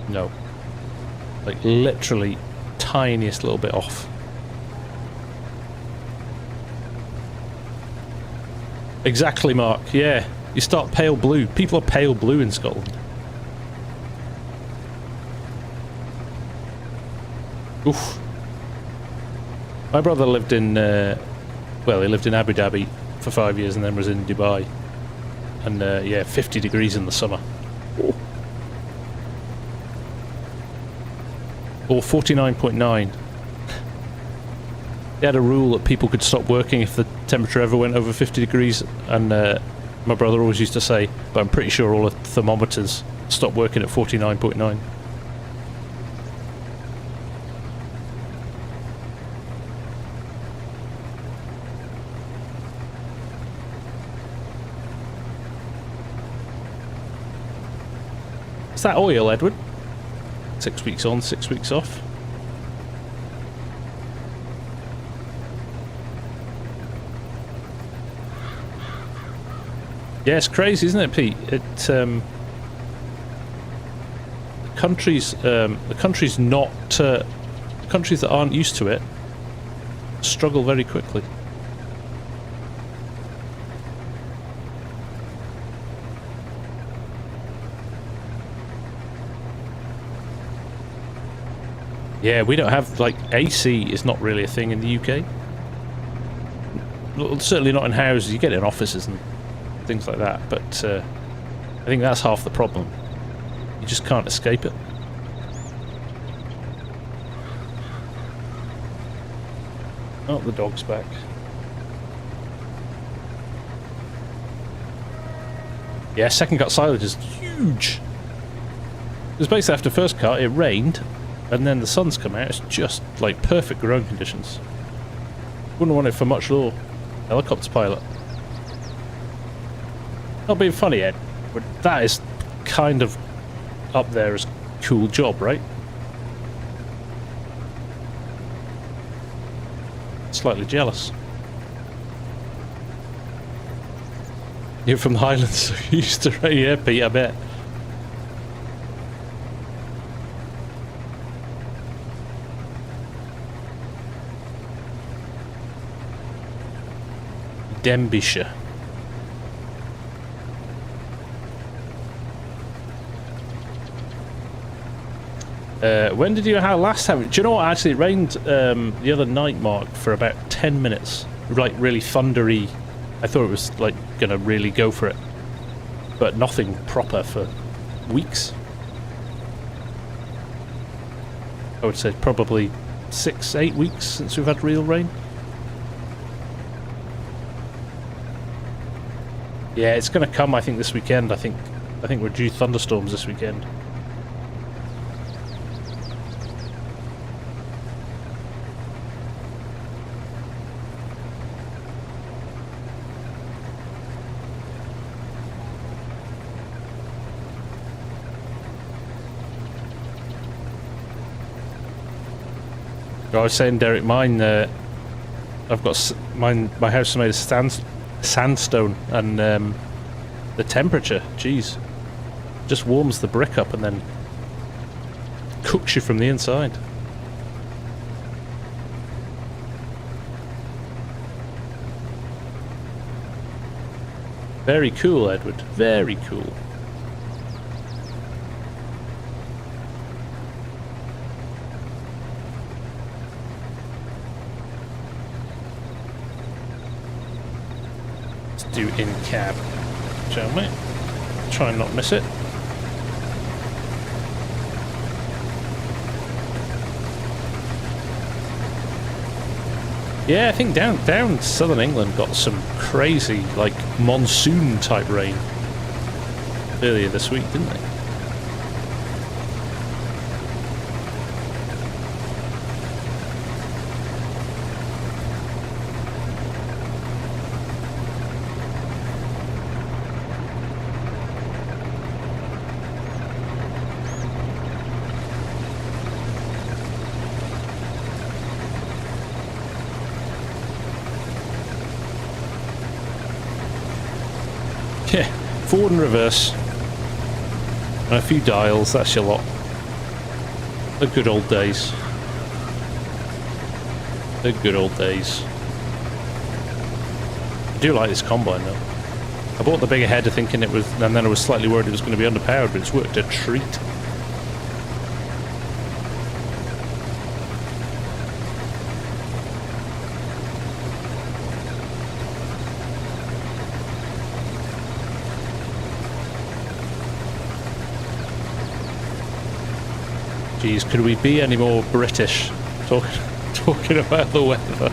[SPEAKER 1] No. Like, literally tiniest little bit off. Exactly, Mark. Yeah. You start pale blue. People are pale blue in Scotland. Oof. My brother lived in, well, he lived in Abu Dhabi for 5 years and then was in Dubai. And, yeah, 50 degrees in the summer. Or 49.9. They had a rule that people could stop working if the temperature ever went over 50 degrees, and my brother always used to say, but I'm pretty sure all the thermometers stopped working at 49.9. Is that oil, Edward? 6 weeks on, 6 weeks off. Yeah, it's crazy, isn't it, Pete? The countries that aren't used to it struggle very quickly. Yeah, we don't have, like, AC is not really a thing in the UK. Well, certainly not in houses. You get it in offices and things like that, but I think that's half the problem. You just can't escape it. Oh, the dog's back. Yeah, second cut silage is huge. Because basically after first cut it rained, and then the sun's come out. It's just like perfect growing conditions. Wouldn't want it for much lower. Helicopter pilot. Not being funny, Ed, but that is kind of up there as a cool job, right? Slightly jealous. You're from the Highlands, so you used to rain. Yeah, Pete, I bet. Denbighshire. When did you last have it? Do you know what? Actually, it rained the other night, Mark, for about 10 minutes. Like, really thundery. I thought it was, like, gonna really go for it. But nothing proper for weeks. I would say probably 6-8 weeks since we've had real rain. Yeah, it's gonna come, I think, this weekend. I think we're due thunderstorms this weekend. I was saying, Derek, mine, I've got my house is made of sandstone, and the temperature, geez, just warms the brick up and then cooks you from the inside. Very cool, Edward, very cool. Do in cab, shall we? Try and not miss it. Yeah, I think down southern England got some crazy, like, monsoon type rain earlier this week, didn't they? Yeah, forward and reverse. And a few dials, that's your lot. The good old days. The good old days. I do like this combine though. I bought the bigger header thinking it was, and then I was slightly worried it was going to be underpowered, but it's worked a treat. Geez, could we be any more British talking about the weather?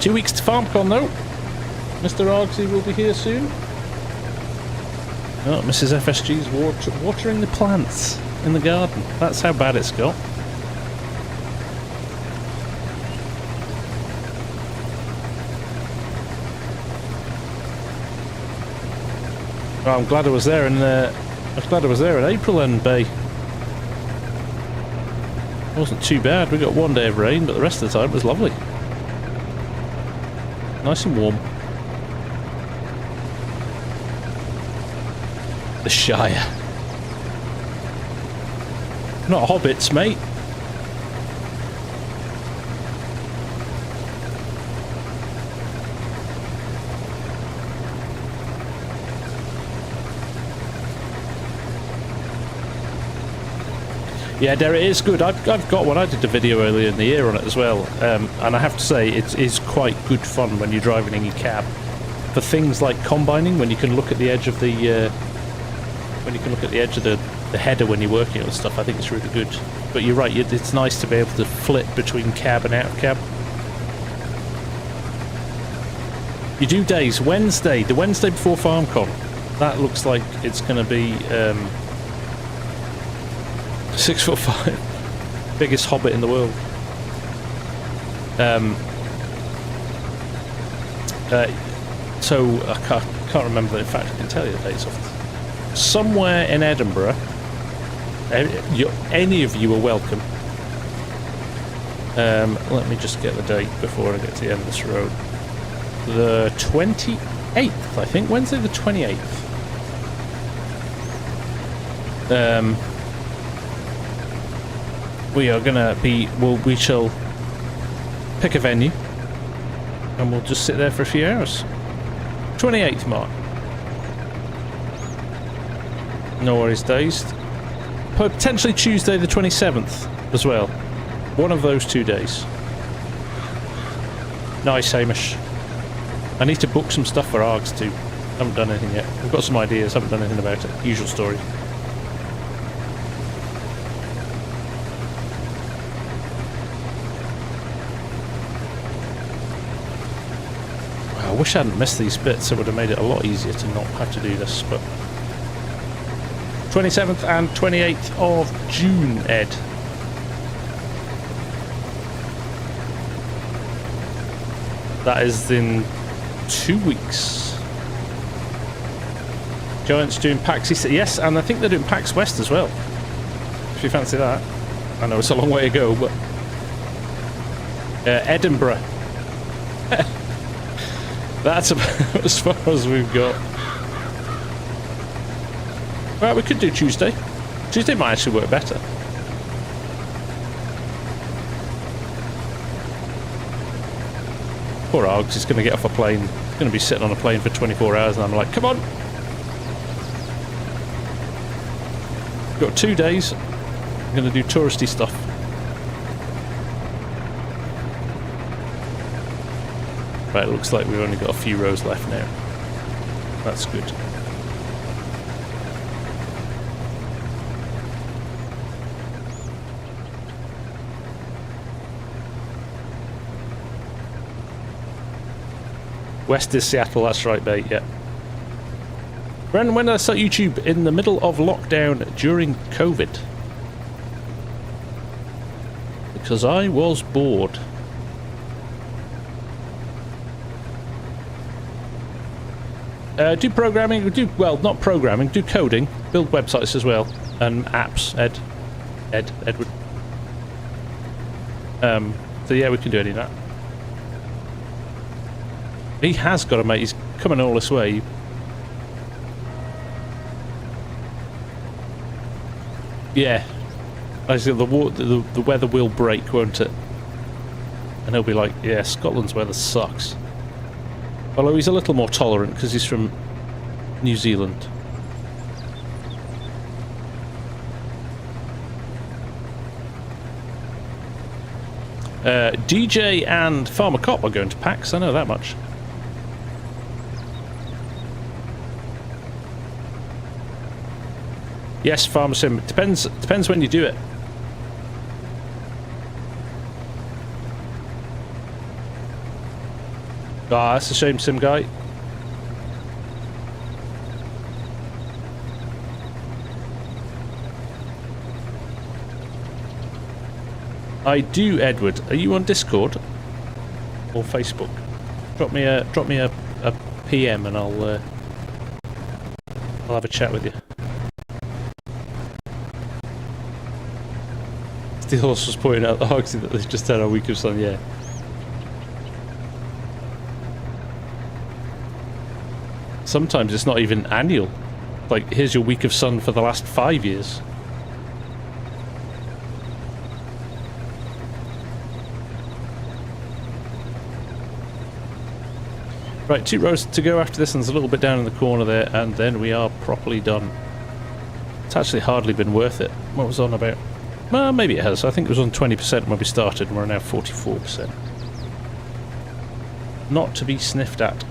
[SPEAKER 1] Two weeks to FarmCon though. Mr. Argsy will be here soon. Oh, Mrs. FSG's watering the plants in the garden. That's how bad it's got. Oh, I'm glad I was there in April and Bay. It wasn't too bad. We got one day of rain, but the rest of the time it was lovely. Nice and warm. The Shire. Not hobbits, mate. Yeah, Derek, it is good. I've got one. I did a video earlier in the year on it as well, and I have to say it is quite good fun when you're driving in your cab. For things like combining, when you can look at the edge of the the header when you're working on stuff, I think it's really good. But you're right, it's nice to be able to flip between cab and out of cab. You do days. Wednesday, the Wednesday before FarmCon. That looks like it's going to be 6'5", biggest hobbit in the world. So I can't remember. In fact, I can tell you the dates off. Somewhere in Edinburgh. Any of you are welcome. Let me just get the date before I get to the end of this road. The 28th, I think. Wednesday the 28th. We are gonna be. We shall pick a venue, and we'll just sit there for a few hours. 28th mark. No worries, days. Potentially Tuesday the 27th as well. One of those 2 days. Nice, Hamish. I need to book some stuff for ARGs too. Haven't done anything yet. I've got some ideas, haven't done anything about it. Usual story. I wish I hadn't missed these bits. It would have made it a lot easier to not have to do this, but 27th and 28th of June, Ed. That is in 2 weeks. Giants doing PAX East. Yes, and I think they're doing PAX West as well. If you fancy that. I know it's a long way to go, but Edinburgh. That's about as far as we've got. Well, we could do Tuesday. Tuesday might actually work better. Poor Args is going to get off a plane. He's going to be sitting on a plane for 24 hours, and I'm like, come on! We've got 2 days. I'm going to do touristy stuff. Right, it looks like we've only got a few rows left now. That's good. West is Seattle, that's right, mate, yeah. Brendan, when did I start YouTube? In the middle of lockdown during COVID. Because I was bored. Do programming, well, not programming, do coding, build websites as well, and apps, Edward. So yeah, we can do any of that. He has got a mate, he's coming all this way. Yeah. I see the weather will break, won't it? And he'll be like, yeah, Scotland's weather sucks. Although he's a little more tolerant because he's from New Zealand. DJ and Farmer Cop are going to PAX, I know that much. Yes, Farmsim. Depends when you do it. Ah, that's a shame, Sim Guy. I do, Edward. Are you on Discord or Facebook? Drop me a PM and I'll have a chat with you. Steel Horse was pointing out the Hogsy that they've just had a week of sun, yeah. Sometimes it's not even annual. Like, here's your week of sun for the last 5 years. Right, 2 rows to go after this, and there's a little bit down in the corner there, and then we are properly done. It's actually hardly been worth it. What was on about? Well, maybe it has. I think it was on 20% when we started, and we're now 44%. Not to be sniffed at.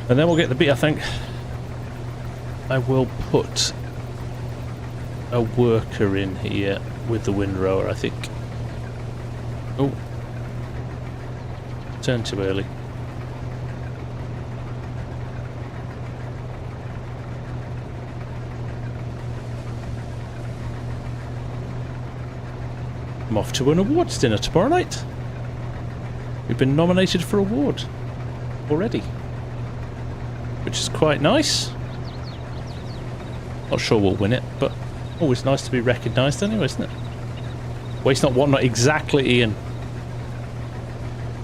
[SPEAKER 1] And then we'll get the beat, I think. I will put a worker in here with the windrower, I think. Oh. Turned too early. I'm off to an awards dinner tomorrow night. We've been nominated for award already, which is quite nice. Not sure we'll win it, but always nice to be recognised anyway, isn't it? Waste not, want not, exactly, Ian.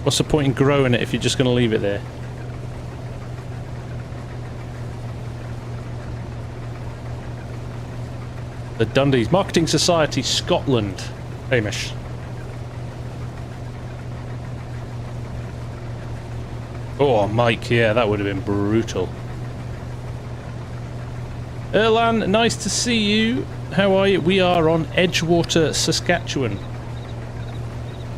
[SPEAKER 1] What's the point in growing it if you're just going to leave it there? The Dundee's Marketing Society, Scotland. Hamish. Oh, Mike, yeah, that would have been brutal. Erlan, nice to see you. How are you? We are on Edgewater, Saskatchewan.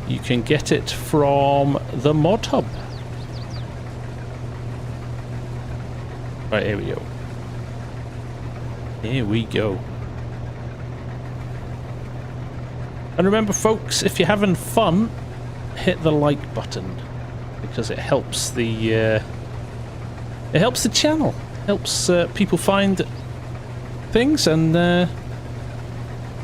[SPEAKER 1] You can get it from the Mod Hub. Right, here we go. Here we go. And remember, folks, if you're having fun, hit the like button, because it helps the channel, helps people find things, and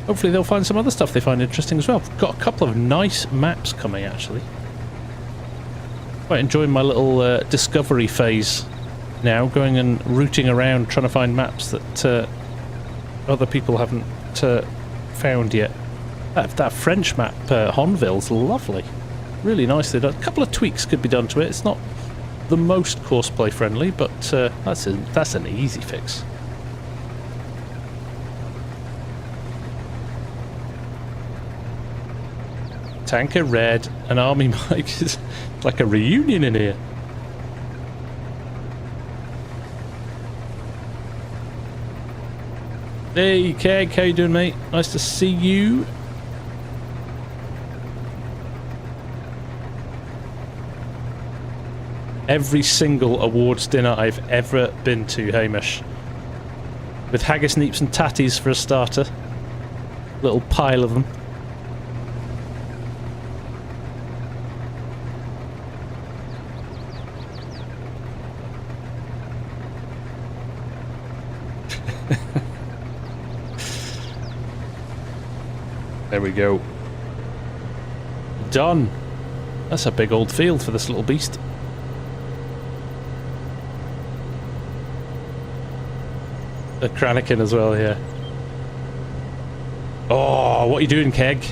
[SPEAKER 1] hopefully they'll find some other stuff they find interesting as well. I've got a couple of nice maps coming, actually. Quite enjoying my little discovery phase now, going and rooting around trying to find maps that other people haven't found yet. That French map, Honville's lovely. Really nicely done. A couple of tweaks could be done to it. It's not the most courseplay friendly, but that's an easy fix. Tanker red, an army Mike is like a reunion in here. Hey Keg, how you doing, mate? Nice to see you. Every single awards dinner I've ever been to, Hamish. With haggis, neeps and tatties for a starter. Little pile of them. There we go. Done. That's a big old field for this little beast. A Kranikin as well, yeah. Oh, what are you doing, Keg?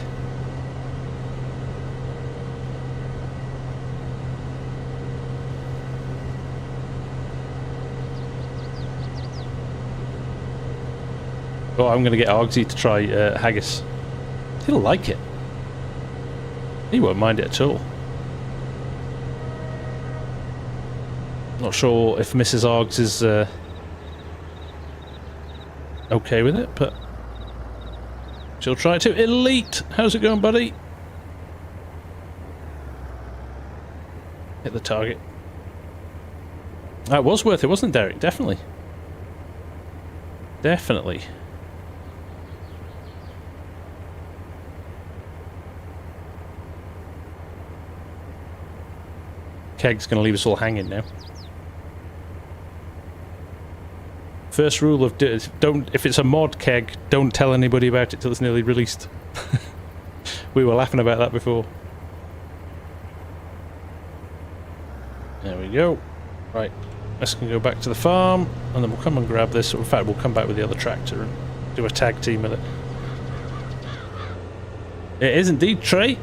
[SPEAKER 1] Oh, I'm going to get Argsy to try haggis. He'll like it. He won't mind it at all. Not sure if Mrs. Args is okay with it, but she'll try it too. Elite! How's it going, buddy? Hit the target. That was worth it, wasn't it, Derek? Definitely. Definitely. Keg's going to leave us all hanging now. First rule of don't, if it's a mod, Keg, don't tell anybody about it till it's nearly released. We were laughing about that before. go. Right, let's go back to the farm, and then we'll come and grab this. In fact, we'll come back with the other tractor and do a tag team with it. It is indeed, Trey.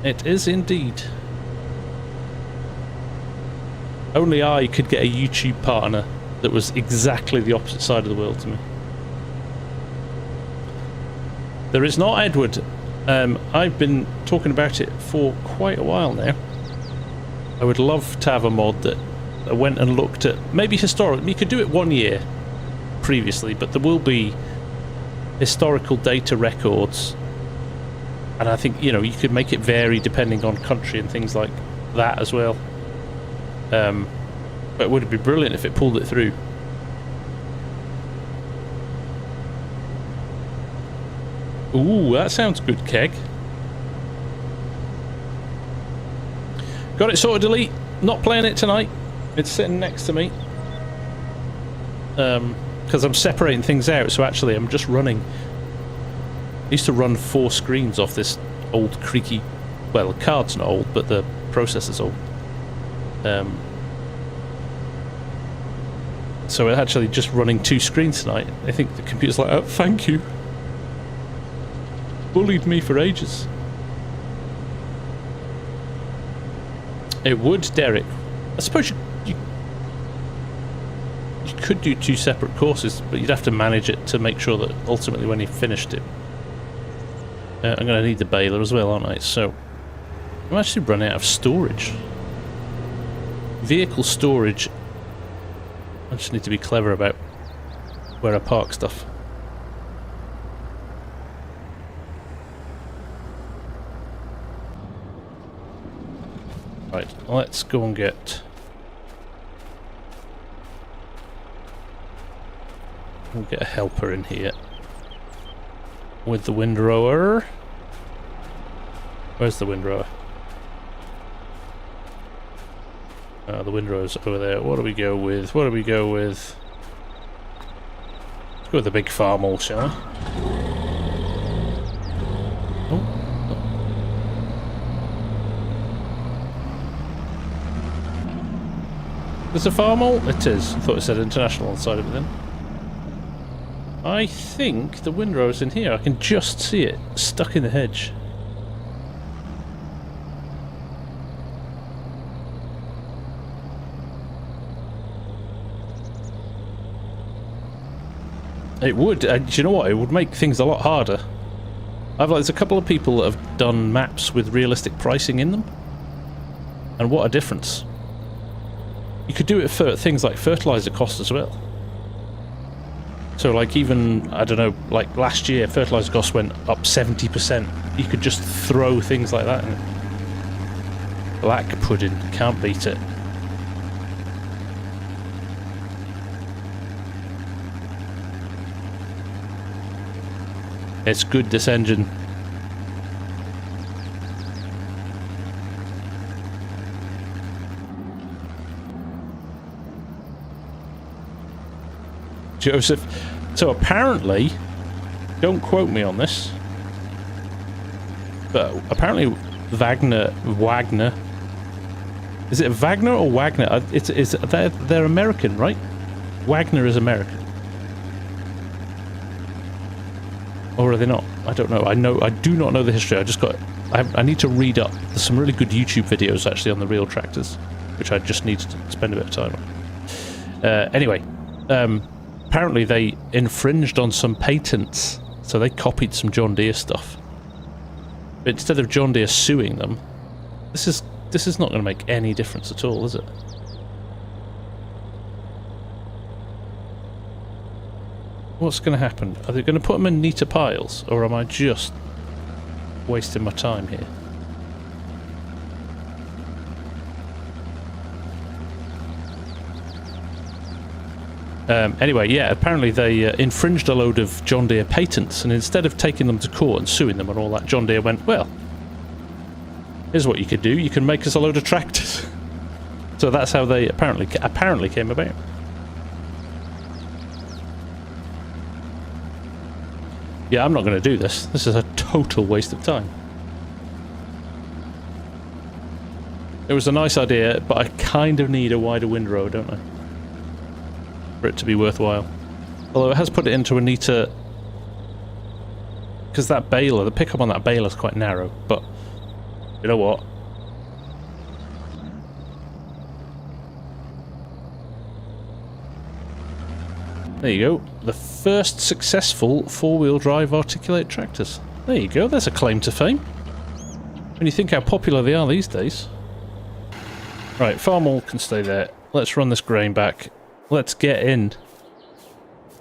[SPEAKER 1] It is indeed. Only I could get a YouTube partner that was exactly the opposite side of the world to me. There is not Edward. I've been talking about it for quite a while now. I would love to have a mod that went and looked at maybe historical. You could do it 1 year previously, but there will be historical data records, and I think, you know, you could make it vary depending on country and things like that as well. But would it be brilliant if it pulled it through? Ooh, that sounds good, Keg. Got it sorted, Elite. Not playing it tonight. It's sitting next to me. Because I'm separating things out, so actually I'm just running. I used to run 4 screens off this old creaky... Well, the card's not old, but the processor's old. So we're actually just running 2 screens tonight. I think the computer's like, oh, thank you. Bullied me for ages. It would, Derek. I suppose you could do 2 separate courses, but you'd have to manage it to make sure that ultimately when you finished it. I'm going to need the baler as well, aren't I? So I'm actually running out of storage. Vehicle storage. I just need to be clever about where I park stuff. Right, let's go and get... We'll get a helper in here. With the windrower. Where's the windrower? The windrower's over there. What do we go with? What do we go with? Let's go with the big farm haul, shall we? Oh. There's a farm haul? It is. I thought it said international on the side of it then. I think the windrower's in here. I can just see it stuck in the hedge. It would. Do you know what? It would make things a lot harder. There's a couple of people that have done maps with realistic pricing in them. And what a difference. You could do it for things like fertilizer costs as well. So like even, I don't know, like last year fertilizer costs went up 70%. You could just throw things like that in it. Black pudding, can't beat it. It's good, this engine. Joseph. So apparently, don't quote me on this, but apparently Wagner, is it Wagner or Wagner? They're American, right? Wagner is American. Or are they not? I don't know. I do not know the history. I need to read up. There's some really good YouTube videos actually on the real tractors, which I just need to spend a bit of time on. Anyway, apparently they infringed on some patents, so they copied some John Deere stuff. But instead of John Deere suing them, this is not going to make any difference at all, is it? What's going to happen? Are they going to put them in neater piles, or am I just wasting my time here? Anyway, yeah, apparently they infringed a load of John Deere patents, and instead of taking them to court and suing them and all that, John Deere went, well, here's what you could do. You can make us a load of tractors. So that's how they apparently came about. Yeah, I'm not going to do this. This is a total waste of time. It was a nice idea, but I kind of need a wider windrow, don't I? For it to be worthwhile. Although it has put it into a neater... Because that baler, the pickup on that baler is quite narrow, but... You know what? There you go. The first successful four-wheel drive articulated tractors. There you go, there's a claim to fame. When you think how popular they are these days. Right, farm all can stay there. Let's run this grain back. Let's get in.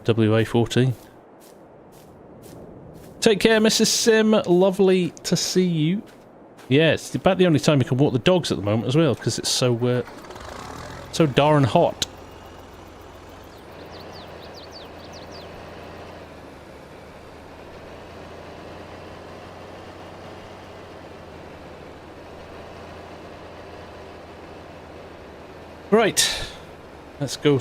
[SPEAKER 1] WA14. Take care, Mrs. Sim. Lovely to see you. Yeah, it's about the only time you can walk the dogs at the moment as well, because it's so so darn hot. Right, let's go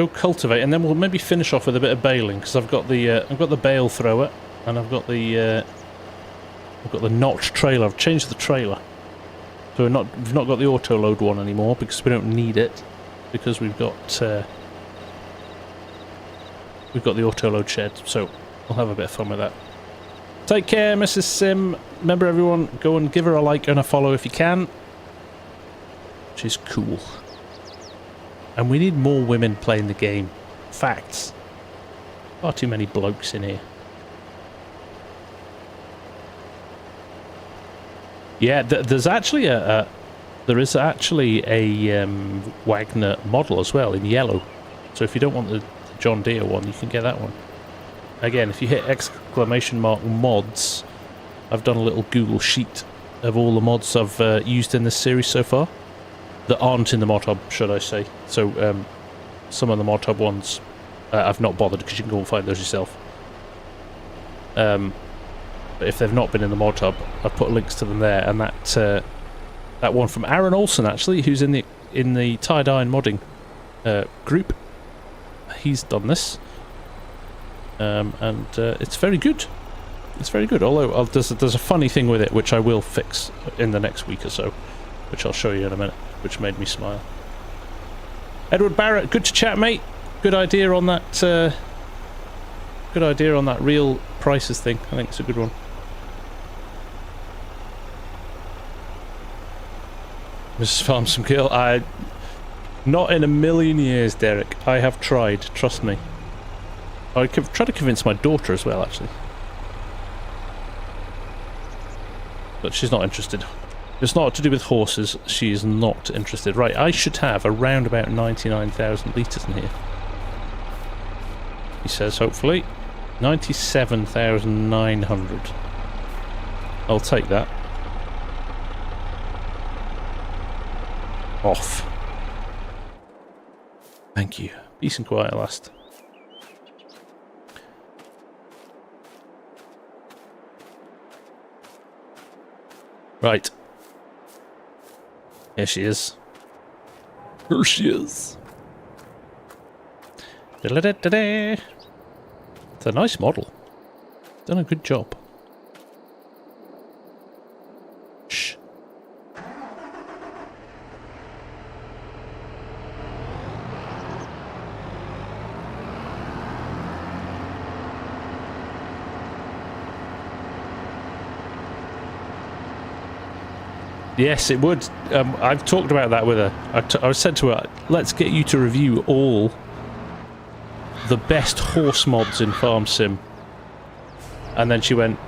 [SPEAKER 1] cultivate, and then we'll maybe finish off with a bit of baling, because I've got the bale thrower, and I've got the notch trailer. I've changed the trailer, so we've not got the auto load one anymore because we don't need it, because we've got the auto load shed. So we'll have a bit of fun with that. Take care, Mrs. Sim. Remember, everyone, go and give her a like and a follow if you can. She's cool. And we need more women playing the game. Facts. Far too many blokes in here. Yeah, there's actually there is actually a Wagner model as well in yellow. So if you don't want the John Deere one, you can get that one. Again, if you hit exclamation mark mods, I've done a little Google sheet of all the mods I've used in this series so far. That aren't in the mod hub, should I say. So, some of the mod hub ones, I've not bothered, because you can go and find those yourself. But if they've not been in the mod hub, I've put links to them there, and that one from Aaron Olsen, actually, who's in the Tide Iron modding group, he's done this. And it's very good. It's very good, although there's a funny thing with it, which I will fix in the next week or so, which I'll show you in a minute, which made me smile. Edward Barrett, good to chat, mate. Good idea on that. Good idea on that real prices thing. I think it's a good one. Mrs. FARMSIMGUY, not in a million years, Derek. I have tried. Trust me. I tried to convince my daughter as well, actually, but she's not interested. It's not to do with horses, she is not interested. Right, I should have around about 99,000 litres in here. He says, hopefully. 97,900. I'll take that. Off. Thank you. Peace and quiet at last. Right. Here she is. Here she is. Da-da-da-da-da. It's a nice model. Done a good job. Shh. Yes, it would. I've talked about that with her. I said to her, let's get you to review all the best horse mods in Farm Sim. And then she went,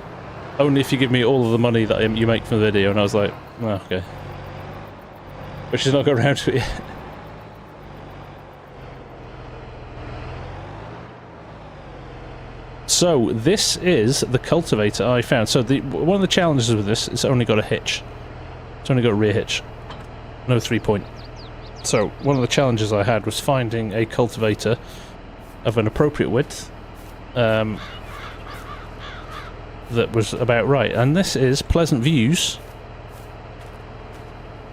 [SPEAKER 1] only if you give me all of the money that you make from the video. And I was like, oh, okay. But she's not got around to it yet. So, this is the cultivator I found. So, one of the challenges with this, it's only got a hitch. It's only got a rear hitch, no 3-point. So one of the challenges I had was finding a cultivator of an appropriate width that was about right. And this is Pleasant Views.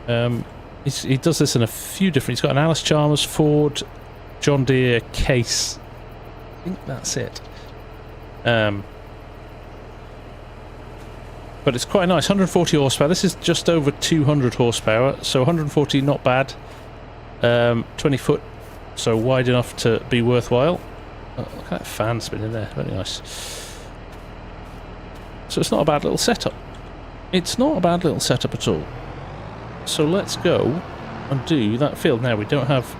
[SPEAKER 1] He does this in a few different... He's got an Alice Chalmers, Ford, John Deere, Case. I think that's it. But it's quite nice, 140 horsepower. This is just over 200 horsepower, so 140 not bad. 20 foot, so wide enough to be worthwhile. Oh, look at that fan spinning there, very nice. So it's not a bad little setup. It's not a bad little setup at all. So let's go and do that field. Now we don't have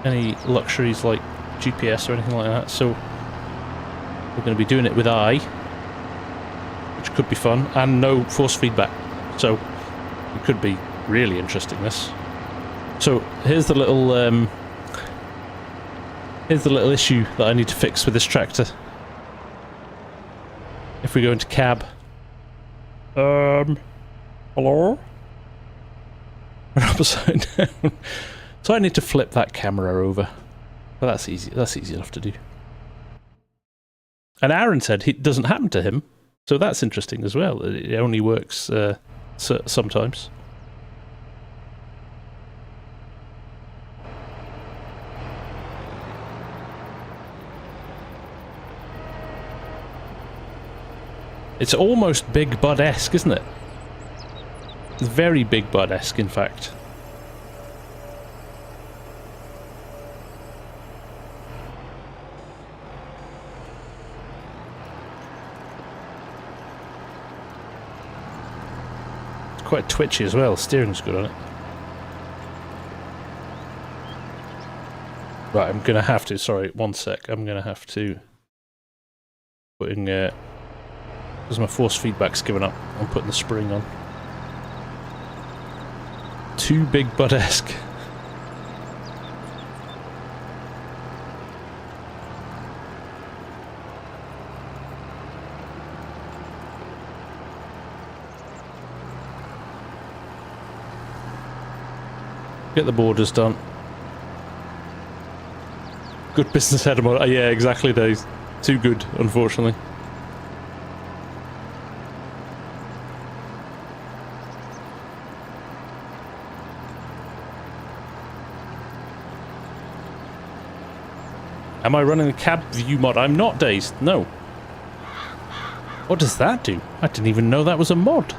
[SPEAKER 1] any luxuries like GPS or anything like that, so we're going to be doing it with eye, which could be fun, and no force feedback, so it could be really interesting, this. So here's the little issue that I need to fix with this tractor. If we go into cab, hello? We're upside down. So I need to flip that camera over. But that's easy. That's easy enough to do. And Aaron said it doesn't happen to him, so that's interesting as well. It only works sometimes. It's almost Big Bud-esque, isn't it? It's very Big Bud-esque, in fact. It's quite twitchy as well. Steering's good on it. Right, I'm gonna have to. Sorry, one sec. I'm gonna have to put in. Because my force feedback's given up. I'm putting the spring on. Too Big Bud-esque. Get the borders done. Good business head. Yeah, exactly, Dave. Too good, unfortunately. Am I running the cab view mod? I'm not, Dazed. No. What does that do? I didn't even know that was a mod.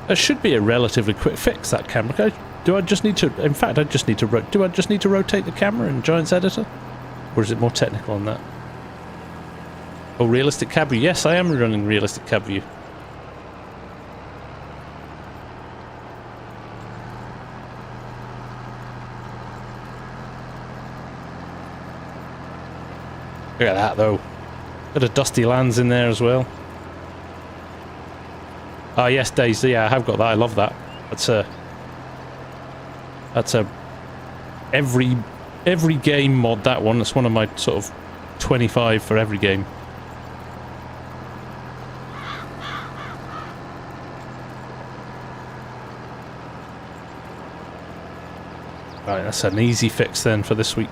[SPEAKER 1] That should be a relatively quick fix, that camera. Do I just need to... In fact, I just need to... Do I just need to rotate the camera in Giants Editor? Or is it more technical than that? Oh, realistic cab view. Yes, I am running realistic cab view. Look at that, though. Bit of dusty lands in there as well. Ah, yes, Daisy. Yeah, I have got that. I love that. That's a every game mod, that one. That's one of my sort of 25 for every game. Right, that's an easy fix then for this week.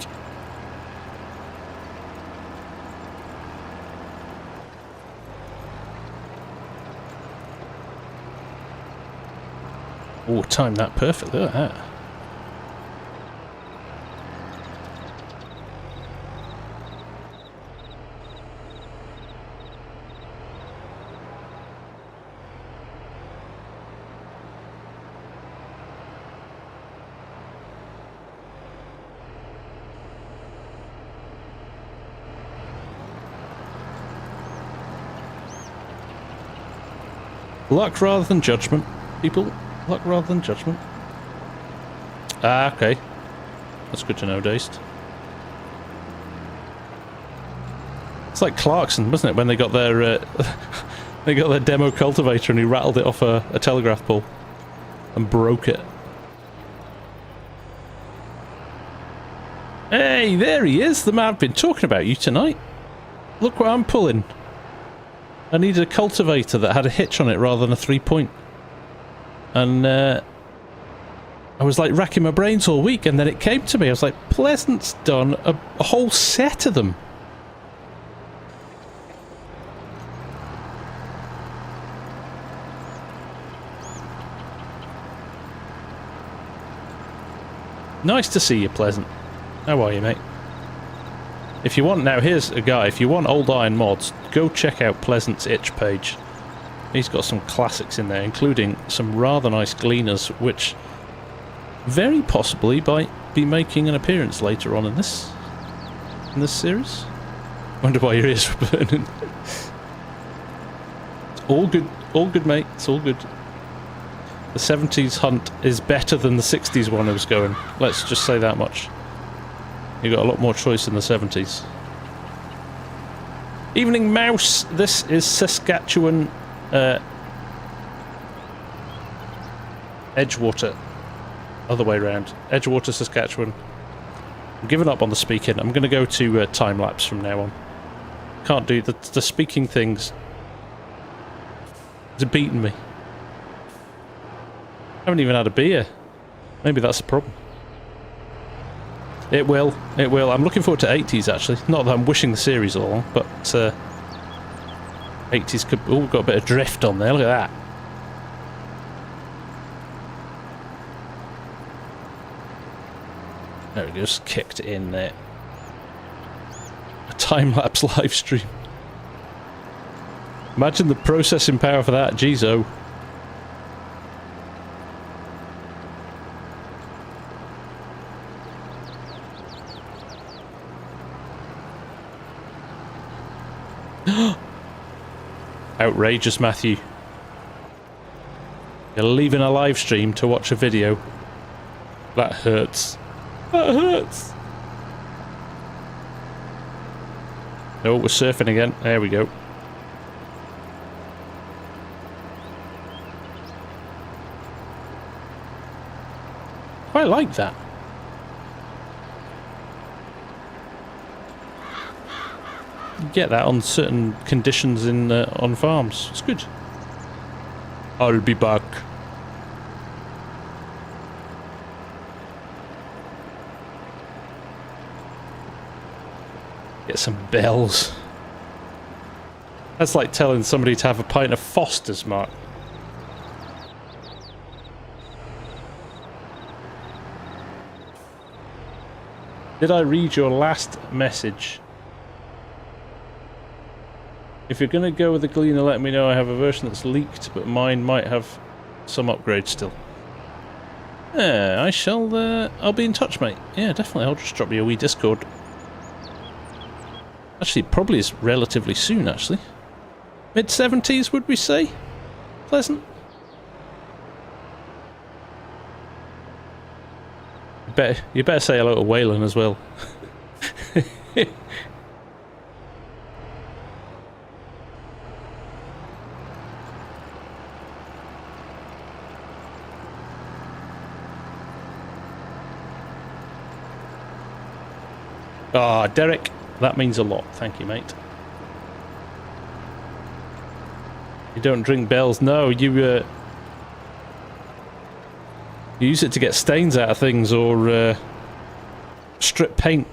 [SPEAKER 1] Oh, timed that perfectly. Look at that. Luck rather than judgment, people. Luck rather than judgment. Ah, okay. That's good to know, Dazed. It's like Clarkson, wasn't it, when they got their they got their demo cultivator and he rattled it off a telegraph pole and broke it. Hey, there he is, the man I've been talking about you tonight. Look what I'm pulling. I needed a cultivator that had a hitch on it rather than a 3-point. And I was like racking my brains all week, and then it came to me. I was like, Pleasant's done a whole set of them. Nice to see you, Pleasant. How are you, mate? If you want, now here's a guy, if you want old iron mods, go check out Pleasant's itch page. He's got some classics in there, including some rather nice gleaners, which very possibly might be making an appearance later on in this series. Wonder why your ears were burning. It's all good, mate. It's all good. The 70s hunt is better than the 60s one I was going. Let's just say that much. You got a lot more choice in the 70s. Evening Mouse. This is Saskatchewan, Edgewater. Other way around. Edgewater, Saskatchewan. I'm giving up on the speaking. I'm going to go to time-lapse from now on. Can't do the speaking things. It's beating me. I haven't even had a beer. Maybe that's the problem. It will. It will. I'm looking forward to 80s, actually. Not that I'm wishing the series along, but 80s could... Oh, we've got a bit of drift on there. Look at that. There we go. Just kicked it in there. A time-lapse live stream. Imagine the processing power for that. Jeez, oh. Outrageous, Matthew. You're leaving a live stream to watch a video. That hurts. That hurts. Oh, we're surfing again. There we go. Quite like that. You get that on certain conditions in on farms. It's good. I'll be back. Get some bells. That's like telling somebody to have a pint of Foster's, Mark. Did I read your last message? If you're going to go with the Gleaner, let me know. I have a version that's leaked, but mine might have some upgrades still. Yeah, I shall, I'll be in touch, mate. Yeah, definitely. I'll just drop you a wee Discord. Actually, probably is relatively soon, actually. Mid-70s, would we say? Pleasant? You better say hello to Waylon as well. Ah, Derek, that means a lot. Thank you, mate. You don't drink bells? No, you use it to get stains out of things or strip paint.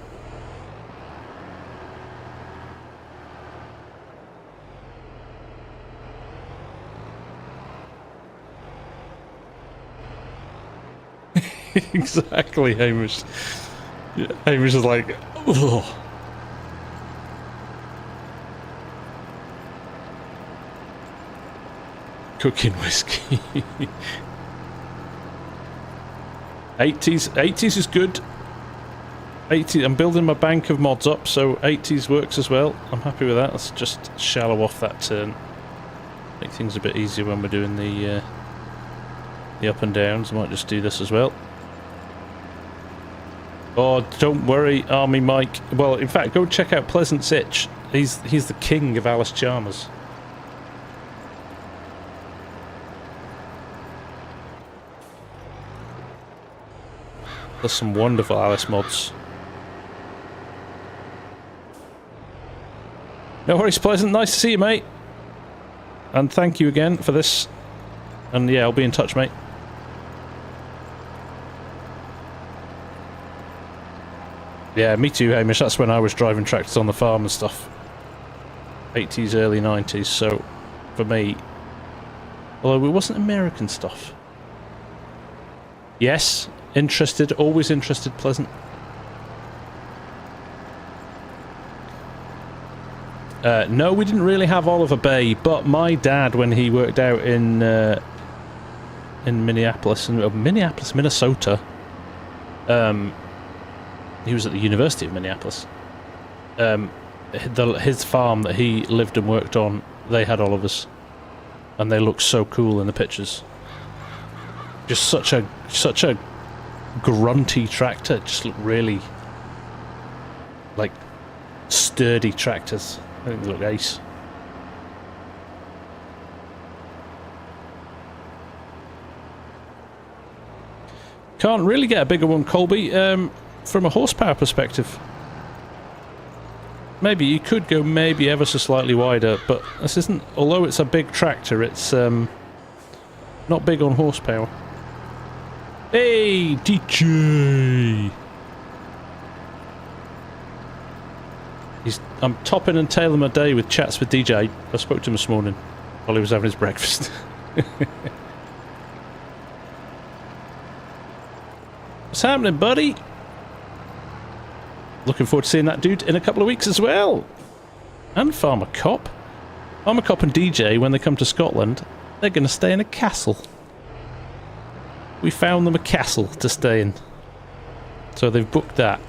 [SPEAKER 1] Exactly, Hamish. Yeah, Hamish is like, ugh. Cooking whiskey. 80s is good. 80s, I'm building my bank of mods up, so 80s works as well. I'm happy with that. Let's just shallow off that turn. Make things a bit easier when we're doing the up and downs. I might just do this as well. Oh, don't worry, Army Mike. Well, in fact, go check out Pleasant's Itch. He's the king of Alice Chalmers. There's some wonderful Alice mods. No worries, Pleasant. Nice to see you, mate. And thank you again for this. And yeah, I'll be in touch, mate. Yeah, me too, Hamish. That's when I was driving tractors on the farm and stuff. 80s, early 90s, so for me... Although it wasn't American stuff. Yes, Interested, always interested, pleasant. No, we didn't really have Oliver Bay, but my dad, when he worked out in Minneapolis, Minnesota, he was at the University of Minneapolis. His farm that he lived and worked on, they had Olivers, and they looked so cool in the pictures. Just such a grunty tractor. Just looked really like sturdy tractors. I think they look ace. Can't really get a bigger one, Colby, from a horsepower perspective. Maybe you could go maybe ever so slightly wider, but this isn't, although it's a big tractor, it's not big on horsepower. Hey, DJ! I'm topping and tailing my day with chats with DJ. I spoke to him this morning while he was having his breakfast. What's happening, buddy? Looking forward to seeing that dude in a couple of weeks as well. And Farmer Cop. Farmer Cop and DJ, when they come to Scotland, they're going to stay in a castle. We found them a castle to stay in. So they've booked that.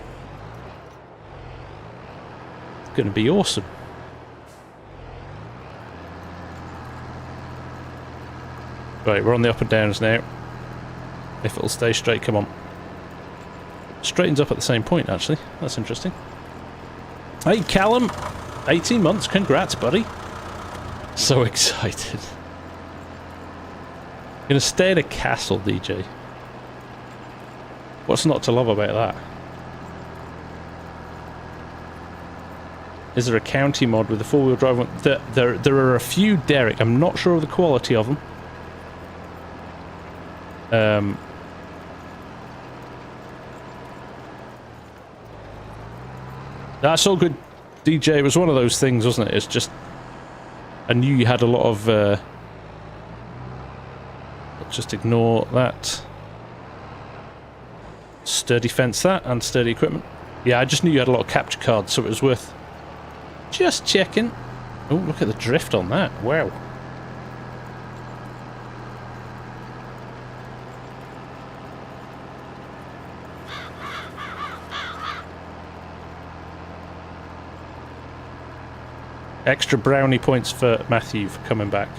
[SPEAKER 1] It's going to be awesome. Right, we're on the up and downs now. If it'll stay straight, come on. Straightens up at the same point, actually. That's interesting. Hey, Callum. 18 months. Congrats, buddy. So excited. Gonna stay in a castle, DJ. What's not to love about that? Is there a county mod with a four-wheel drive one? There are a few, Derek. I'm not sure of the quality of them. That's all good, DJ. It was one of those things, wasn't it? It's just, I knew you had a lot of, let's just ignore that. Sturdy fence that, and sturdy equipment. Yeah, I just knew you had a lot of capture cards, so it was worth just checking. Oh, look at the drift on that. Wow. Extra brownie points for Matthew for coming back.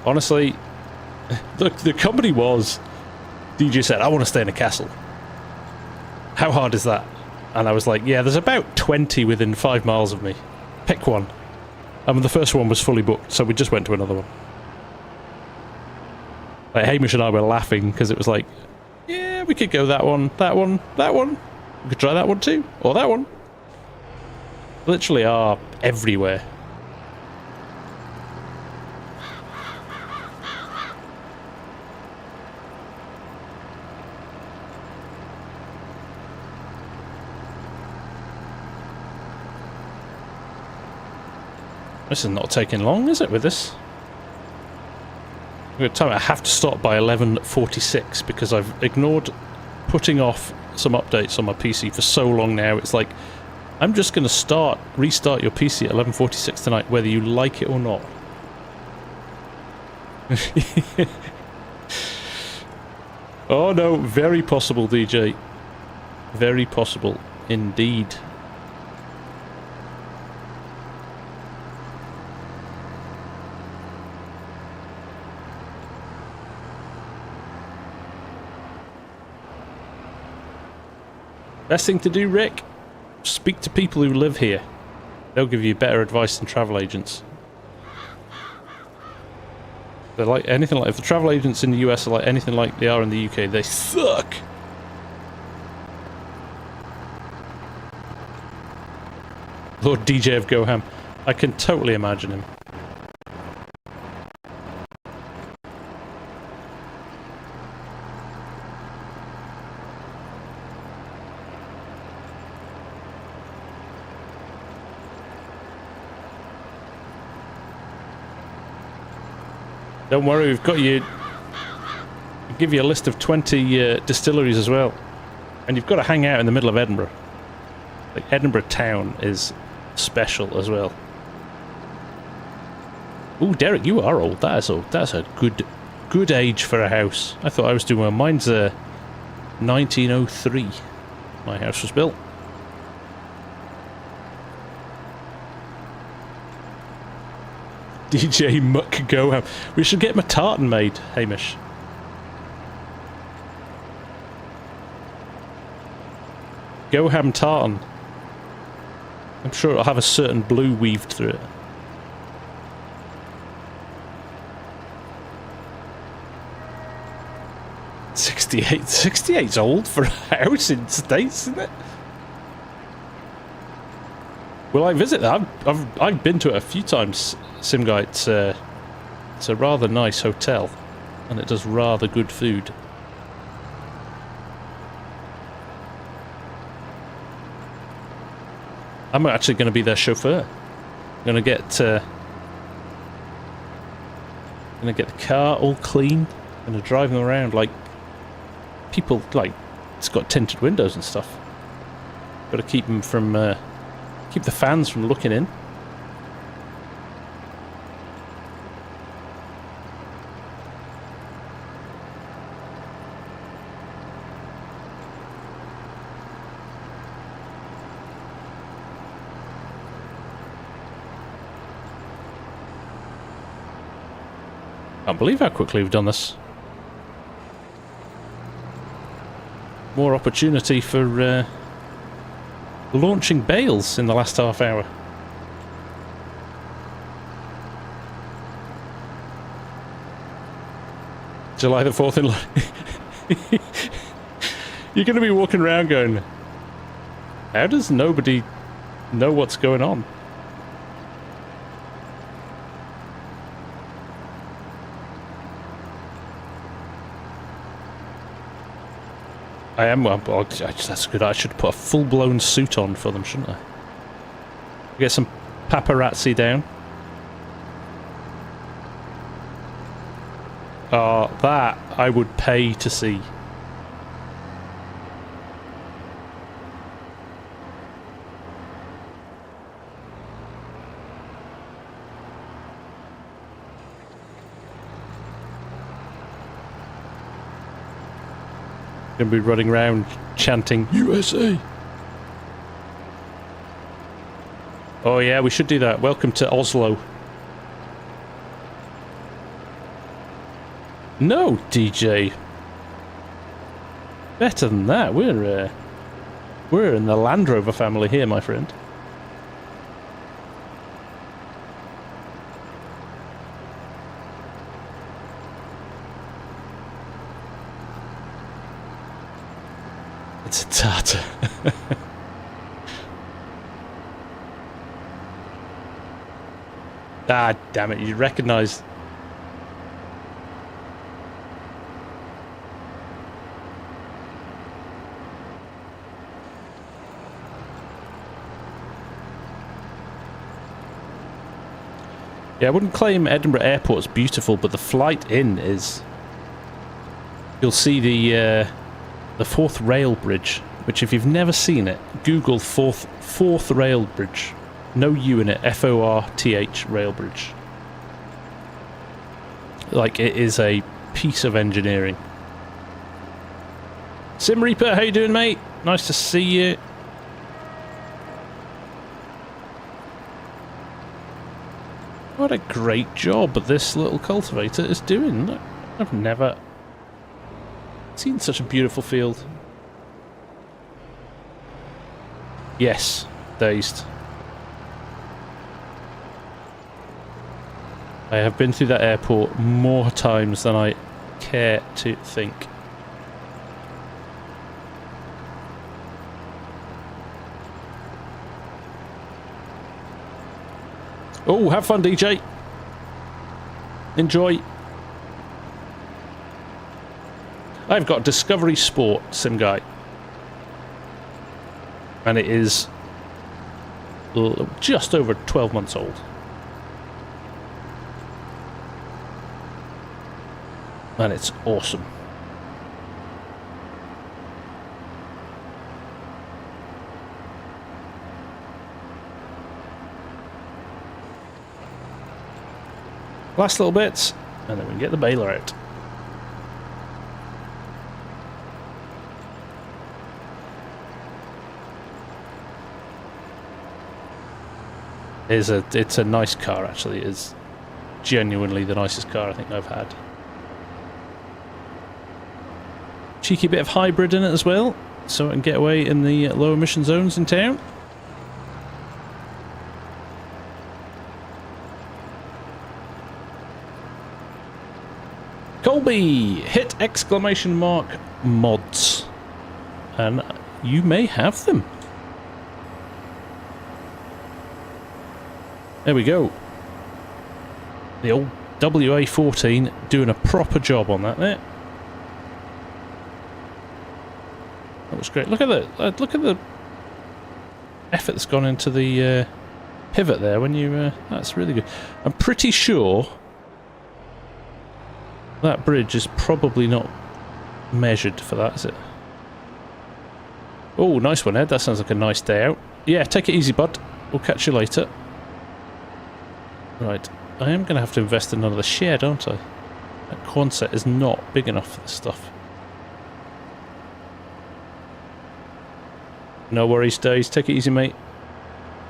[SPEAKER 1] Honestly, look, the company was... DJ said, I want to stay in a castle. How hard is that? And I was like, yeah, there's about 20 within 5 miles of me. Pick one. The first one was fully booked, so we just went to another one. Like, Hamish and I were laughing because it was like, yeah, we could go that one, that one, that one. We could try that one too, or that one. Literally are everywhere. This is not taking long, is it, with this? I have to stop by 11:46 because I've ignored putting off some updates on my PC for so long now. It's like, I'm just going to restart your PC at 11:46 tonight, whether you like it or not. Oh no, very possible, DJ. Very possible indeed. Best thing to do, Rick, speak to people who live here. They'll give you better advice than travel agents. They're like anything like, if the travel agents in the US are like anything like they are in the UK, they suck. Lord DJ of Goham. I can totally imagine him. Don't worry, we've got you. We'll give you a list of 20 distilleries as well. And you've got to hang out in the middle of Edinburgh. Like, Edinburgh town is special as well. Ooh, Derek, you are old. That is old. That's a good age for a house. I thought I was doing well. Mine's 1903. My house was built. DJ Muck Goham. We should get him a tartan made, Hamish. Goham tartan. I'm sure it'll have a certain blue weaved through it. '68's old for a house in States, isn't it? Will I visit that? I've been to it a few times, Simguy. It's a rather nice hotel, and it does rather good food. I'm actually going to be their chauffeur. I'm going to get the car all clean. I'm going to drive them around like people, like, it's got tinted windows and stuff. Got to keep them from keep the fans from looking in. Can't believe how quickly we've done this. More opportunity for launching bales in the last half hour. July the 4th in You're going to be walking around going, how does nobody know what's going on? I am. That's good. I should put a full-blown suit on for them, shouldn't I? Get some paparazzi down. Oh, that I would pay to see. Gonna be running around chanting USA. Oh yeah, we should do that. Welcome to Oslo. No, DJ. Better than that. We're in the Land Rover family here, my friend. It's a Tata. Ah, damn it, you recognise. Yeah, I wouldn't claim Edinburgh Airport's beautiful, but the flight in is... You'll see the Forth Rail Bridge, which if you've never seen it, Google Forth Rail Bridge. No U in it, F-O-R-T-H Rail Bridge. Like, it is a piece of engineering. Sim Reaper, how you doing, mate? Nice to see you. What a great job this little cultivator is doing. Look, I've never seen such a beautiful field. Yes, dazed. I have been through that airport more times than I care to think. Oh, have fun, DJ. Enjoy. I've got Discovery Sport, Simguy. And it is just over 12 months old. And it's awesome. Last little bits, and then we can get the baler out. It's a nice car, actually. It's genuinely the nicest car I think I've had. Cheeky bit of hybrid in it as well, so it can get away in the low emission zones in town. Colby, hit exclamation mark mods, and you may have them. There we go. The old WA14 doing a proper job on that there. That was great. Look at the effort that's gone into the pivot there. When you that's really good. I'm pretty sure that bridge is probably not measured for that, is it? Oh, nice one, Ed. That sounds like a nice day out. Yeah, take it easy, bud. We'll catch you later. Right, I am going to have to invest in another shed, aren't I? That Quonset is not big enough for this stuff. No worries, Days. Take it easy, mate.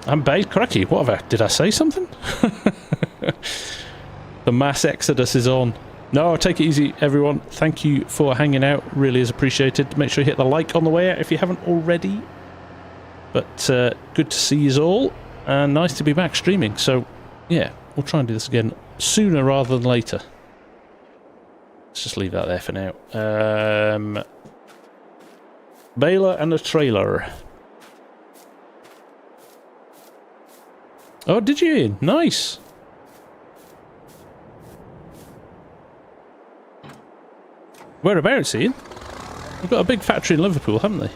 [SPEAKER 1] I'm based. Cracky. What have I... Did I say something? The mass exodus is on. No, take it easy, everyone. Thank you for hanging out. Really is appreciated. Make sure you hit the like on the way out if you haven't already. But good to see you all. And nice to be back streaming. So, yeah, we'll try and do this again sooner rather than later. Let's just leave that there for now. Baler and a trailer. Oh, did you, Ian? Nice. Whereabouts, Ian? They've got a big factory in Liverpool, haven't they?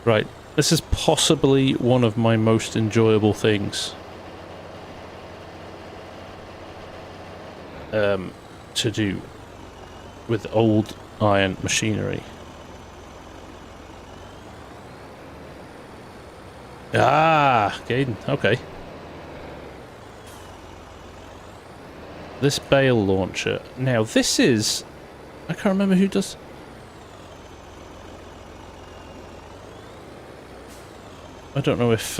[SPEAKER 1] Right. This is possibly one of my most enjoyable things. To do with old iron machinery. Ah, Gaiden, okay. This bale launcher. Now this is... I can't remember who does... I don't know if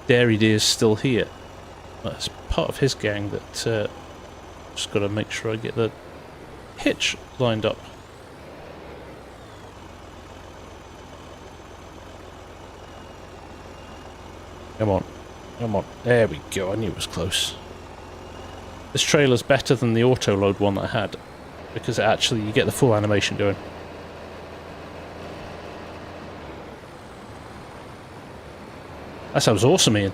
[SPEAKER 1] Dairy Deer's still here. That's part of his gang that just got to make sure I get the hitch lined up. Come on, come on. There we go. I knew it was close. This trailer's better than the auto load one that I had because actually you get the full animation going. That sounds awesome, Ian.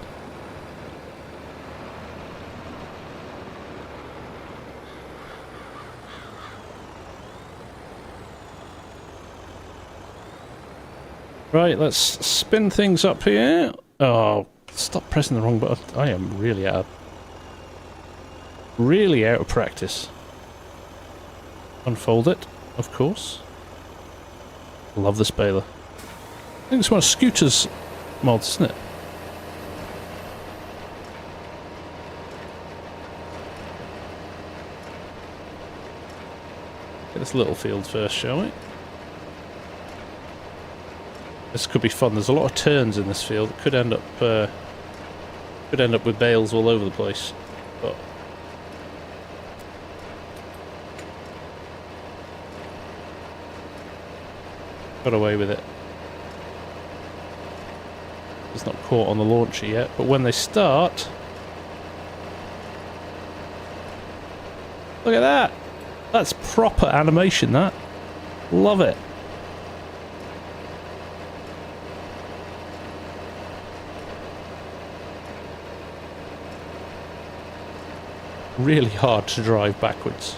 [SPEAKER 1] Right, let's spin things up here. Oh, stop pressing the wrong button. I am really out of practice. Unfold it, of course. Love this baler. I think it's one of Scooter's mods, isn't it? Get this little field first, shall we? This could be fun. There's a lot of turns in this field. It could end up with bales all over the place. But got away with it. It's not caught on the launcher yet, but when they start, look at that. That's proper animation. That, love it. Really hard to drive backwards.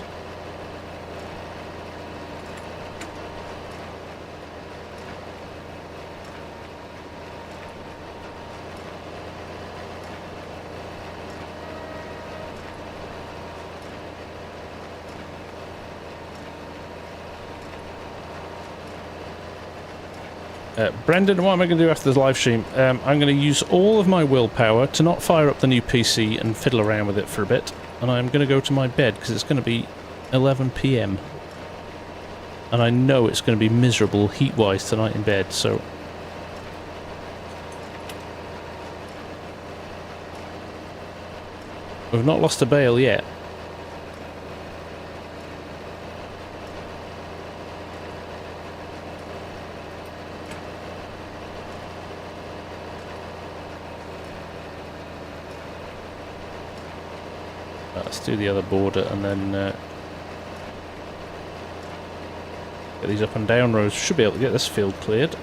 [SPEAKER 1] Brendan, what am I going to do after this live stream? I'm going to use all of my willpower to not fire up the new PC and fiddle around with it for a bit. And I'm going to go to my bed because it's going to be 11 PM. And I know it's going to be miserable heat-wise tonight in bed, so... We've not lost a bale yet. Let's do the other border and then get these up and down roads. Should be able to get this field cleared.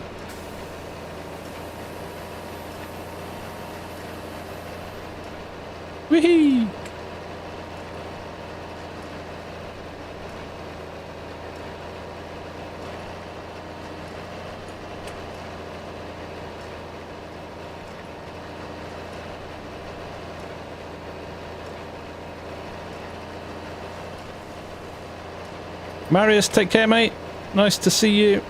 [SPEAKER 1] Whee! Marius, take care, mate. Nice to see you.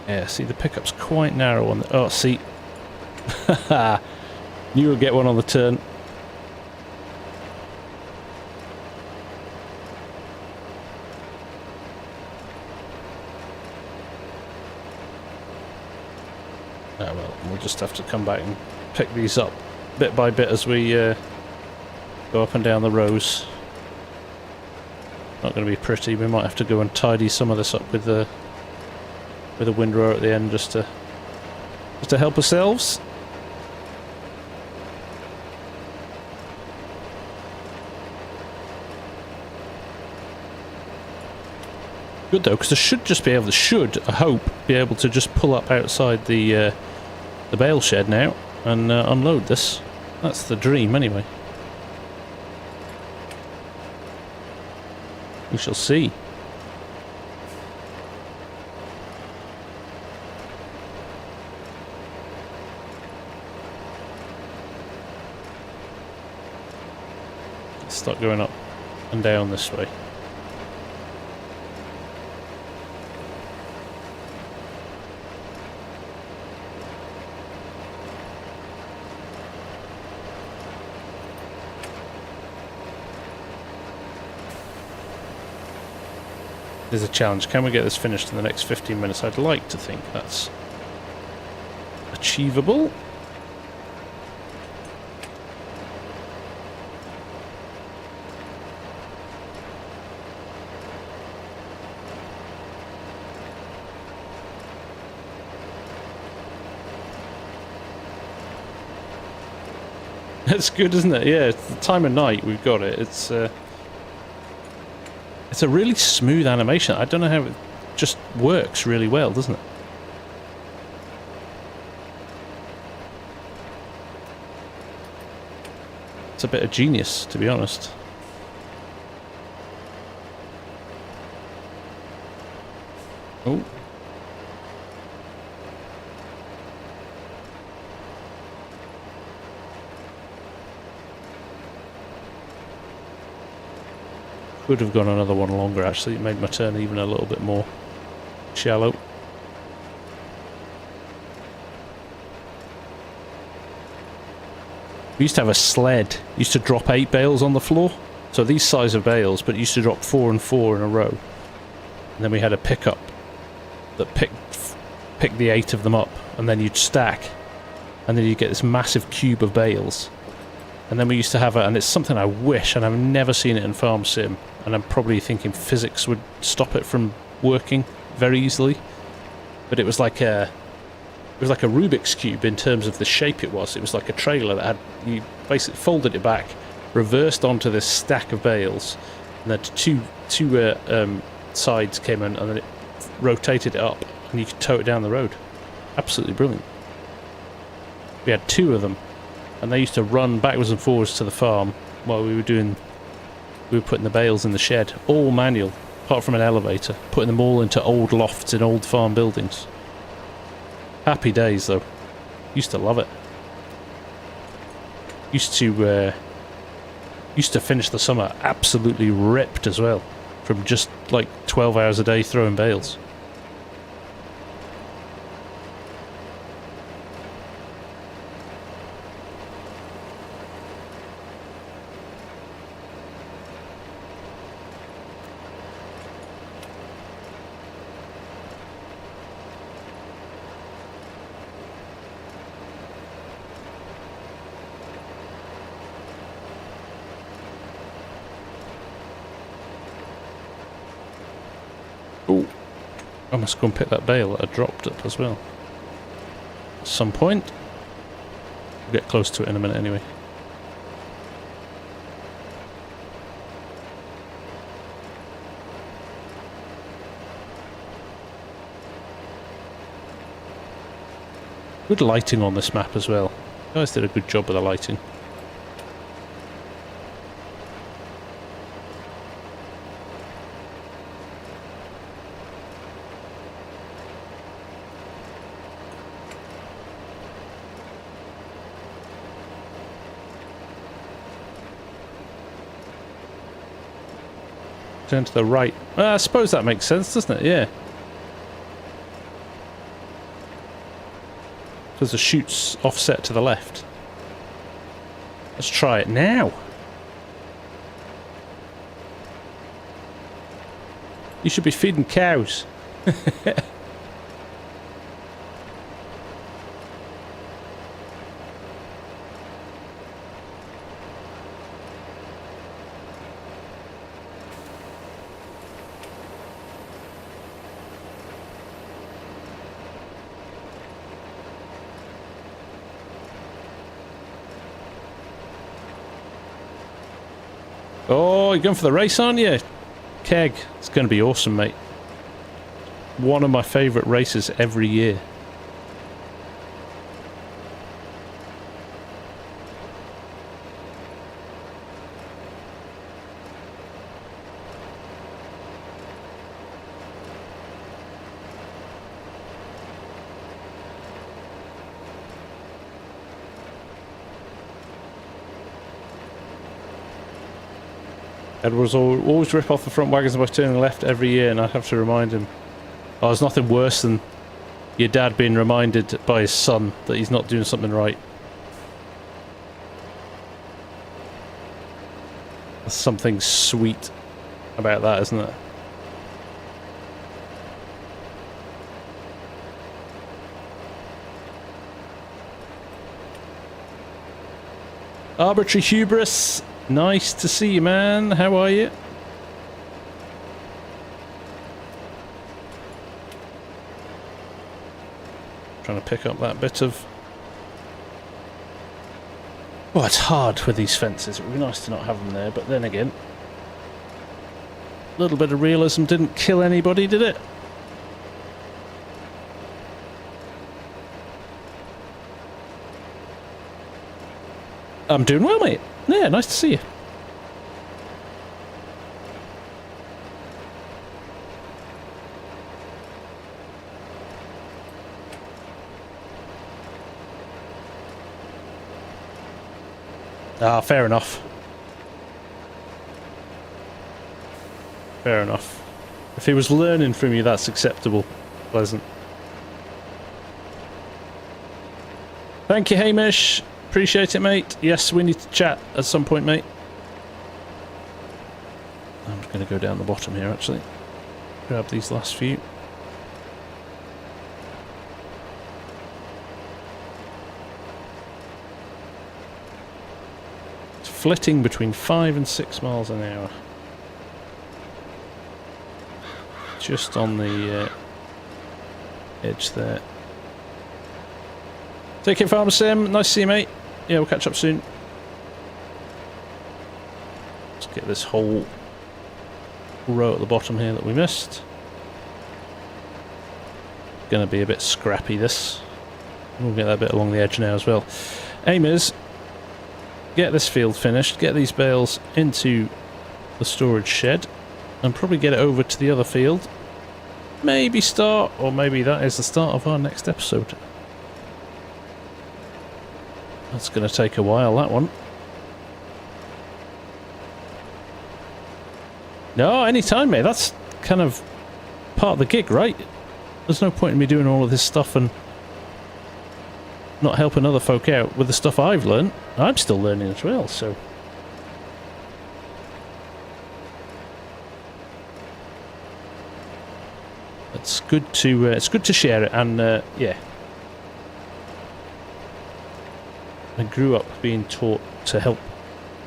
[SPEAKER 1] Yeah, see, the pickup's quite narrow on the... Oh, see. You will get one on the turn. Oh, well, we'll just have to come back and pick these up bit by bit as we go up and down the rows. Not going to be pretty. We might have to go and tidy some of this up with a windrower at the end just to help ourselves. Good though, because I should just be able to, I hope, be able to just pull up outside the bale shed now and unload this. That's the dream, anyway. We shall see. Let's start going up and down this way. There's a challenge. Can we get this finished in the next 15 minutes? I'd like to think that's achievable. That's good, isn't it? Yeah, it's the time of night we've got it. It's a really smooth animation. I don't know how it just works really well, doesn't it? It's a bit of genius, to be honest. Oh. Could have gone another one longer, actually. It made my turn even a little bit more shallow. We used to have a sled. Used to drop 8 bales on the floor. So these size of bales, but used to drop 4 and 4 in a row. And then we had a pickup that picked the 8 of them up, and then you'd stack, and then you'd get this massive cube of bales. And then we used to have and it's something I wish, and I've never seen it in Farm Sim, and I'm probably thinking physics would stop it from working very easily. But it was like a Rubik's Cube in terms of the shape it was. It was like a trailer that had, you basically folded it back, reversed onto this stack of bales, and then two sides came in, and then it rotated it up, and you could tow it down the road. Absolutely brilliant. We had 2 of them, and they used to run backwards and forwards to the farm while we were putting the bales in the shed, all manual, apart from an elevator, putting them all into old lofts in old farm buildings. Happy days, though. Used to love it. Used to Used to finish the summer absolutely ripped as well, from just like 12 hours a day throwing bales. Oh, I must go and pick that bale that I dropped up as well. At some point. We'll get close to it in a minute anyway. Good lighting on this map as well. You guys did a good job with the lighting. Turn to the right. I suppose that makes sense, doesn't it? Yeah. Because the chute's offset to the left. Let's try it now. You should be feeding cows. Oh, you're going for the race, aren't you? Keg. It's going to be awesome, mate. One of my favourite races every year. Edwards always rip off the front wagons by turning left every year, and I have to remind him. Oh, there's nothing worse than your dad being reminded by his son that he's not doing something right. There's something sweet about that, isn't it? Arbitrary Hubris. Nice to see you, man. How are you? Trying to pick up that bit of... Oh, it's hard with these fences. It would be nice to not have them there, but then again... A little bit of realism didn't kill anybody, did it? I'm doing well, mate. Yeah, nice to see you. Ah, fair enough. Fair enough. If he was learning from you, that's acceptable. Pleasant. Thank you, Hamish. Appreciate it, mate. Yes, we need to chat at some point, mate. I'm going to go down the bottom here, actually. Grab these last few. It's flitting between 5 and 6 miles an hour. Just on the edge there. Take care, Farmsim. Nice to see you, mate. Yeah, we'll catch up soon. Let's get this whole row at the bottom here that we missed. Gonna be a bit scrappy, this. We'll get that bit along the edge now as well. Aim is get this field finished, get these bales into the storage shed, and probably get it over to the other field. Maybe start, or maybe that is the start of our next episode. That's going to take a while, that one. No, anytime, mate. That's kind of part of the gig, right? There's no point in me doing all of this stuff and not helping other folk out with the stuff I've learned. I'm still learning as well, so... It's good to share it, and yeah. I grew up being taught to help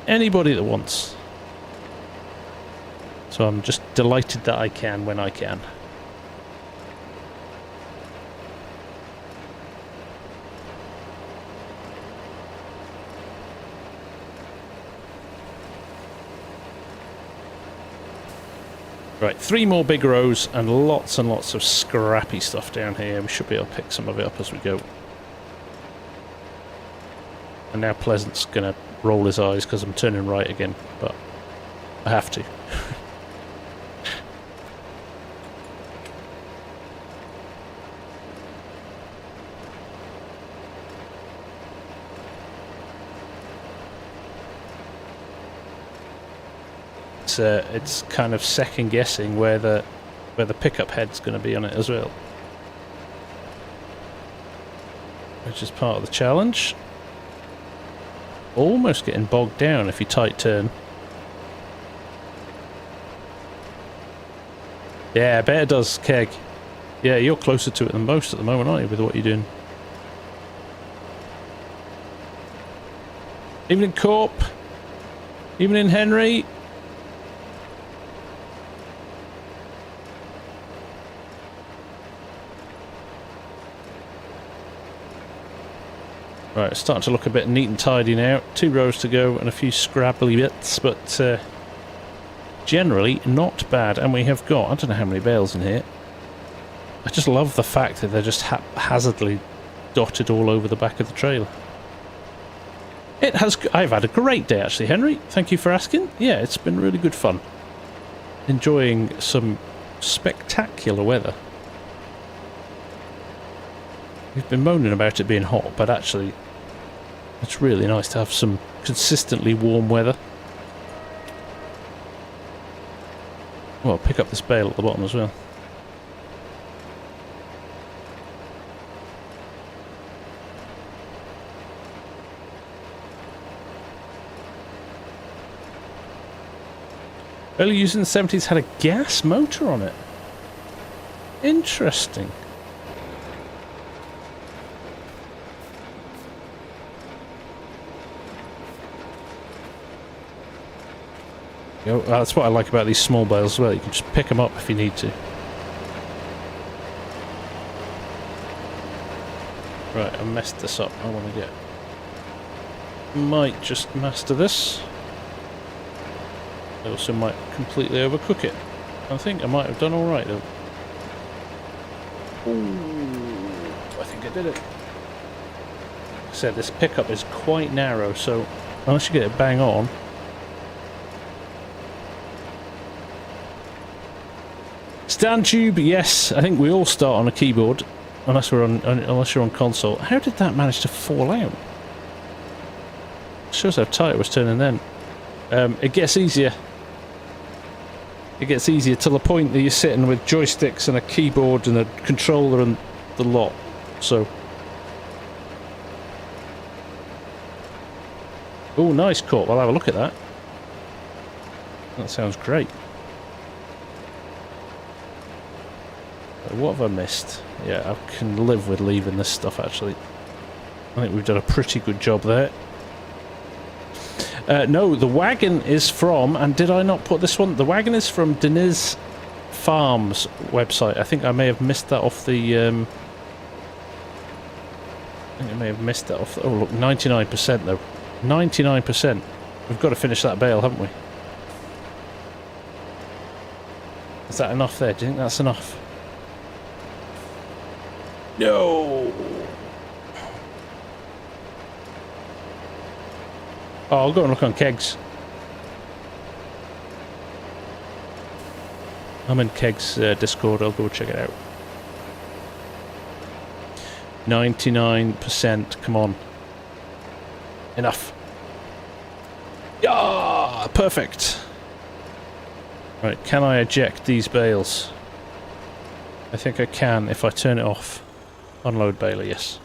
[SPEAKER 1] anybody that wants. So I'm just delighted that I can when I can. Right, 3 more big rows and lots of scrappy stuff down here. We should be able to pick some of it up as we go. And now Pleasant's going to roll his eyes because I'm turning right again, but I have to. It's kind of second guessing where the pickup head's going to be on it as well, which is part of the challenge. Almost getting bogged down if you tight turn. Yeah, I bet it does, Keg. Yeah, you're closer to it than most at the moment, aren't you, with what you're doing? Evening, Corp. Evening, Henry. Right, it's starting to look a bit neat and tidy now. 2 rows to go and a few scrabbly bits, but generally not bad. And we have got, I don't know how many bales in here. I just love the fact that they're just haphazardly dotted all over the back of the trailer. I've had a great day actually, Henry. Thank you for asking. Yeah, it's been really good fun. Enjoying some spectacular weather. We've been moaning about it being hot, but actually it's really nice to have some consistently warm weather. Well, I'll pick up this bale at the bottom as well. Early use in the 70s had a gas motor on it. Interesting. You know, that's what I like about these small bales as well. You can just pick them up if you need to. Right, I messed this up. I want to get... Might just master this. I also might completely overcook it. I think I might have done alright though. Ooh, I think I did it. Like I said, this pickup is quite narrow, so unless you get it bang on... Stand tube, yes. I think we all start on a keyboard, unless you're on console. How did that manage to fall out? Shows how tight it was turning then. It gets easier. It gets easier to the point that you're sitting with joysticks and a keyboard and a controller and the lot. So. Oh, nice Corp. I'll have a look at that. That sounds great. What have I missed? Yeah, I can live with leaving this stuff actually. I think we've done a pretty good job there. No, the wagon is from, and did I not put this one? The wagon is from Deniz Farms website. I think I may have missed that off the... I think I may have missed that off the... Oh look, 99% though. 99%. We've got to finish that bale, haven't we? Is that enough there? Do you think that's enough? No! Oh, I'll go and look on kegs. I'm in kegs Discord, I'll go check it out. 99%, come on. Enough. Yeah, perfect. Right, can I eject these bales? I think I can if I turn it off. Unload baler, yes.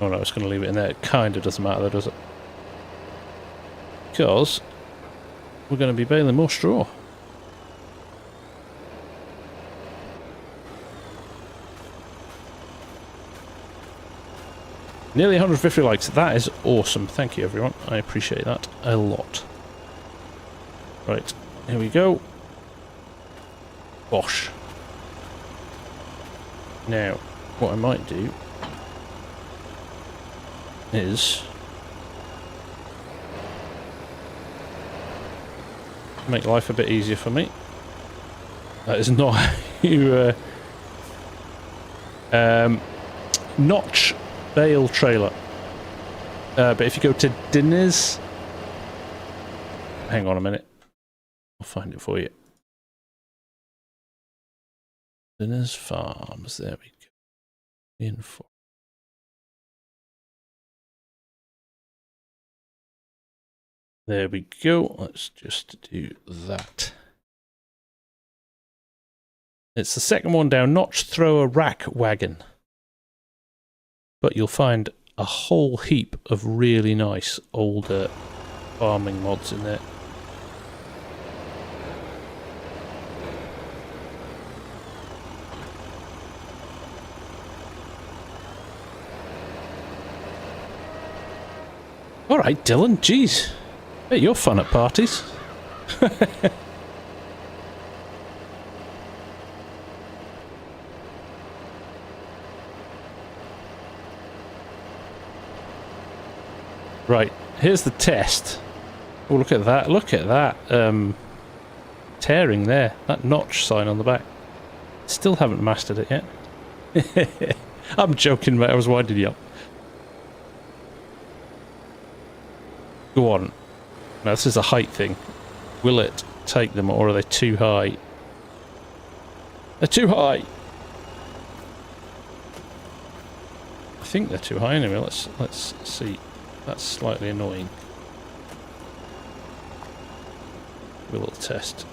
[SPEAKER 1] Oh no, I was going to leave it in there. It kind of doesn't matter though, does it? Because we're going to be baling more straw. Nearly 150 likes. That is awesome. Thank you, everyone. I appreciate that a lot. Right, here we go. Bosh. Now, what I might do is make life a bit easier for me. That is not how you notch bale trailer. But if you go to Dinners, hang on a minute, I'll find it for you. Dinners Farms, there we go. Info. There we go. Let's just do that. It's the second one down. Notch thrower rack wagon. But you'll find a whole heap of really nice older farming mods in there. Alright, Dylan, jeez. Hey, you're fun at parties. Right, here's the test. Oh, look at that, look at that. Tearing there, that notch sign on the back. Still haven't mastered it yet. I'm joking, mate, I was winding you up. Go on. Now this is a height thing. Will it take them or are they too high? They're too high! I think they're too high anyway, let's see. That's slightly annoying. Do a little test.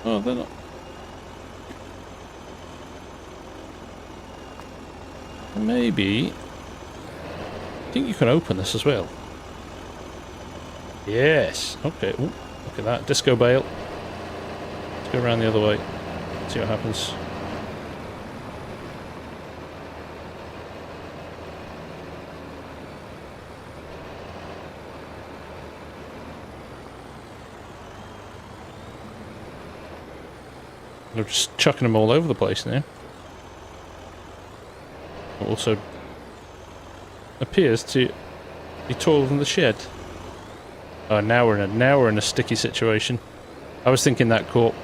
[SPEAKER 1] Oh, they're not. Maybe. I think you can open this as well. Yes. Okay. Ooh, look at that. Disco bale. Let's go around the other way. See what happens. They're just chucking them all over the place now. Also appears to be taller than the shed. Oh, now we're in a sticky situation. I was thinking that caught.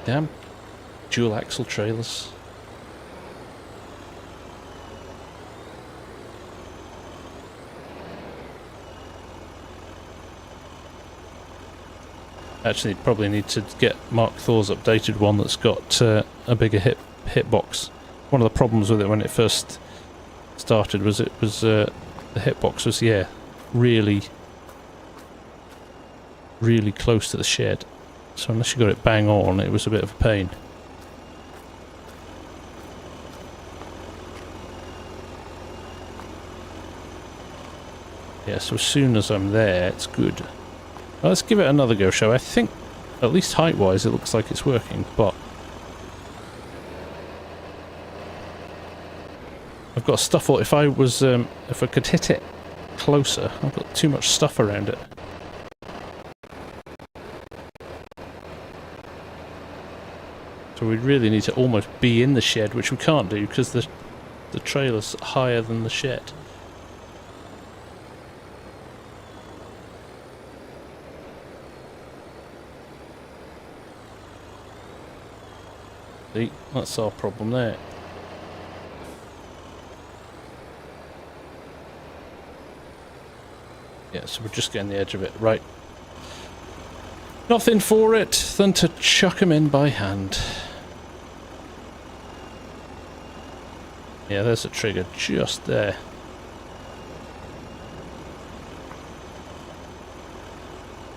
[SPEAKER 1] Damn dual axle trailers. Actually, probably need to get Mark Thor's updated one that's got a bigger hitbox. One of the problems with it when it first started was it was the hitbox was really close to the shed. So unless you got it bang on, it was a bit of a pain. Yeah, so as soon as I'm there, it's good. Well, let's give it another go, shall we? I think, at least height-wise, it looks like it's working, but I've got stuff. If I was, if I could hit it closer, I've got too much stuff around it. So we really need to almost be in the shed, which we can't do because the trailer's higher than the shed. See, that's our problem there. Yeah, so we're just getting the edge of it. Right. Nothing for it than to chuck them in by hand. Yeah, there's a trigger just there.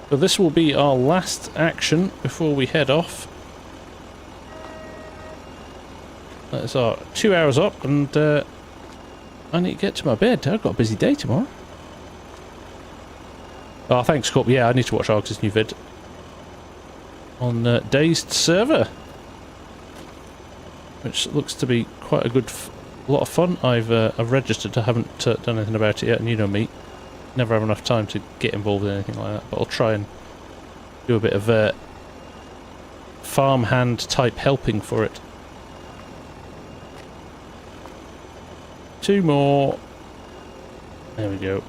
[SPEAKER 1] So this will be our last action before we head off. That's our 2 hours up, and I need to get to my bed. I've got a busy day tomorrow. Oh, thanks, Corp. Yeah, I need to watch Argus' new vid on Dazed server, which looks to be quite a lot of fun. I've registered. I haven't done anything about it yet, and you know me, never have enough time to get involved in anything like that. But I'll try and do a bit of farmhand type helping for it. 2 more. There we go.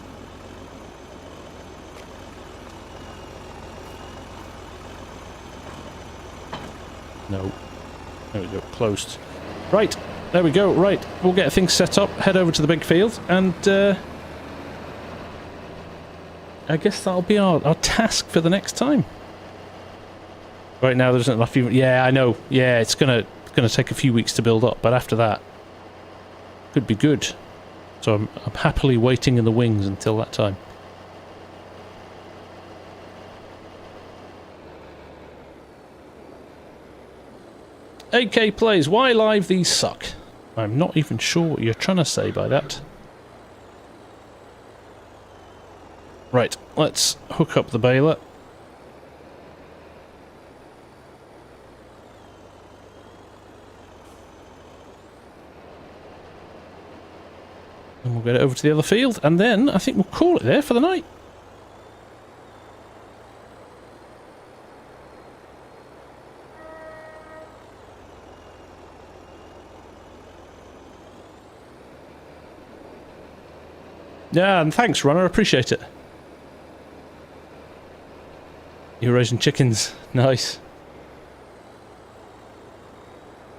[SPEAKER 1] No. There we go. Closed. Right. There we go. Right. We'll get things set up, head over to the big field, and I guess that'll be our task for the next time. Right now there isn't enough. Yeah, I know. Yeah, it's gonna take a few weeks to build up, but after that, could be good. So I'm happily waiting in the wings until that time. AK plays, why live these suck? I'm not even sure what you're trying to say by that. Right, let's hook up the baler. And we'll get it over to the other field, and then I think we'll call it there for the night. Yeah, and thanks, Runner, I appreciate it. You're raising chickens. Nice.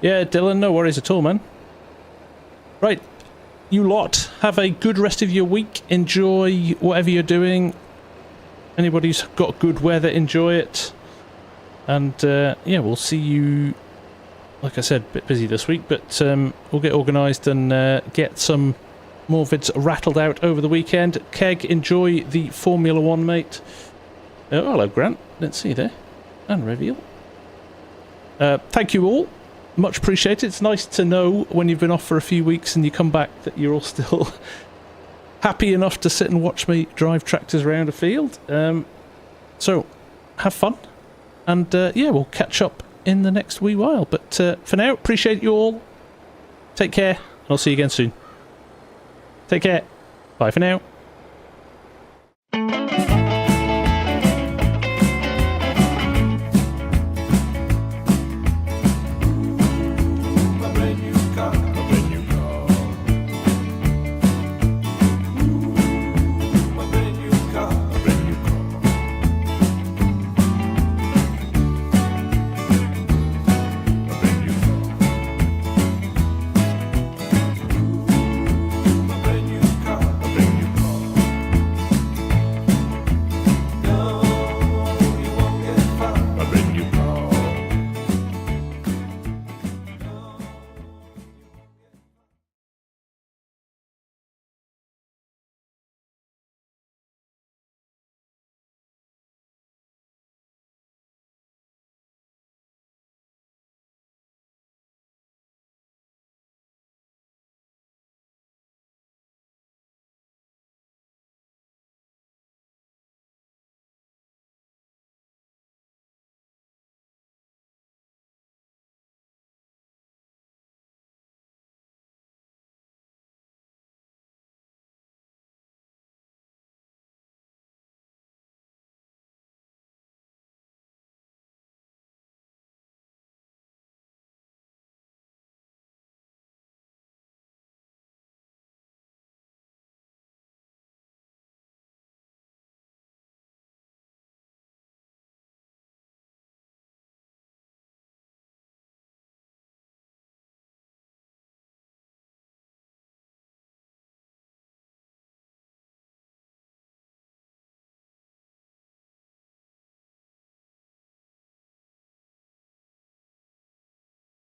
[SPEAKER 1] Yeah, Dylan, no worries at all, man. Right. You lot, have a good rest of your week. Enjoy whatever you're doing. Anybody who's got good weather, enjoy it. And, yeah, we'll see you, like I said, a bit busy this week, but we'll get organised and get some more vids rattled out over the weekend. Keg, enjoy the Formula 1, mate. Oh, hello, Grant. Didn't see you there. And Reveal. Thank you all. Much appreciated. It's nice to know when you've been off for a few weeks and you come back that you're all still happy enough to sit and watch me drive tractors around a field. So, have fun. And, yeah, we'll catch up in the next wee while. But for now, appreciate you all. Take care. And I'll see you again soon. Take care. Bye for now.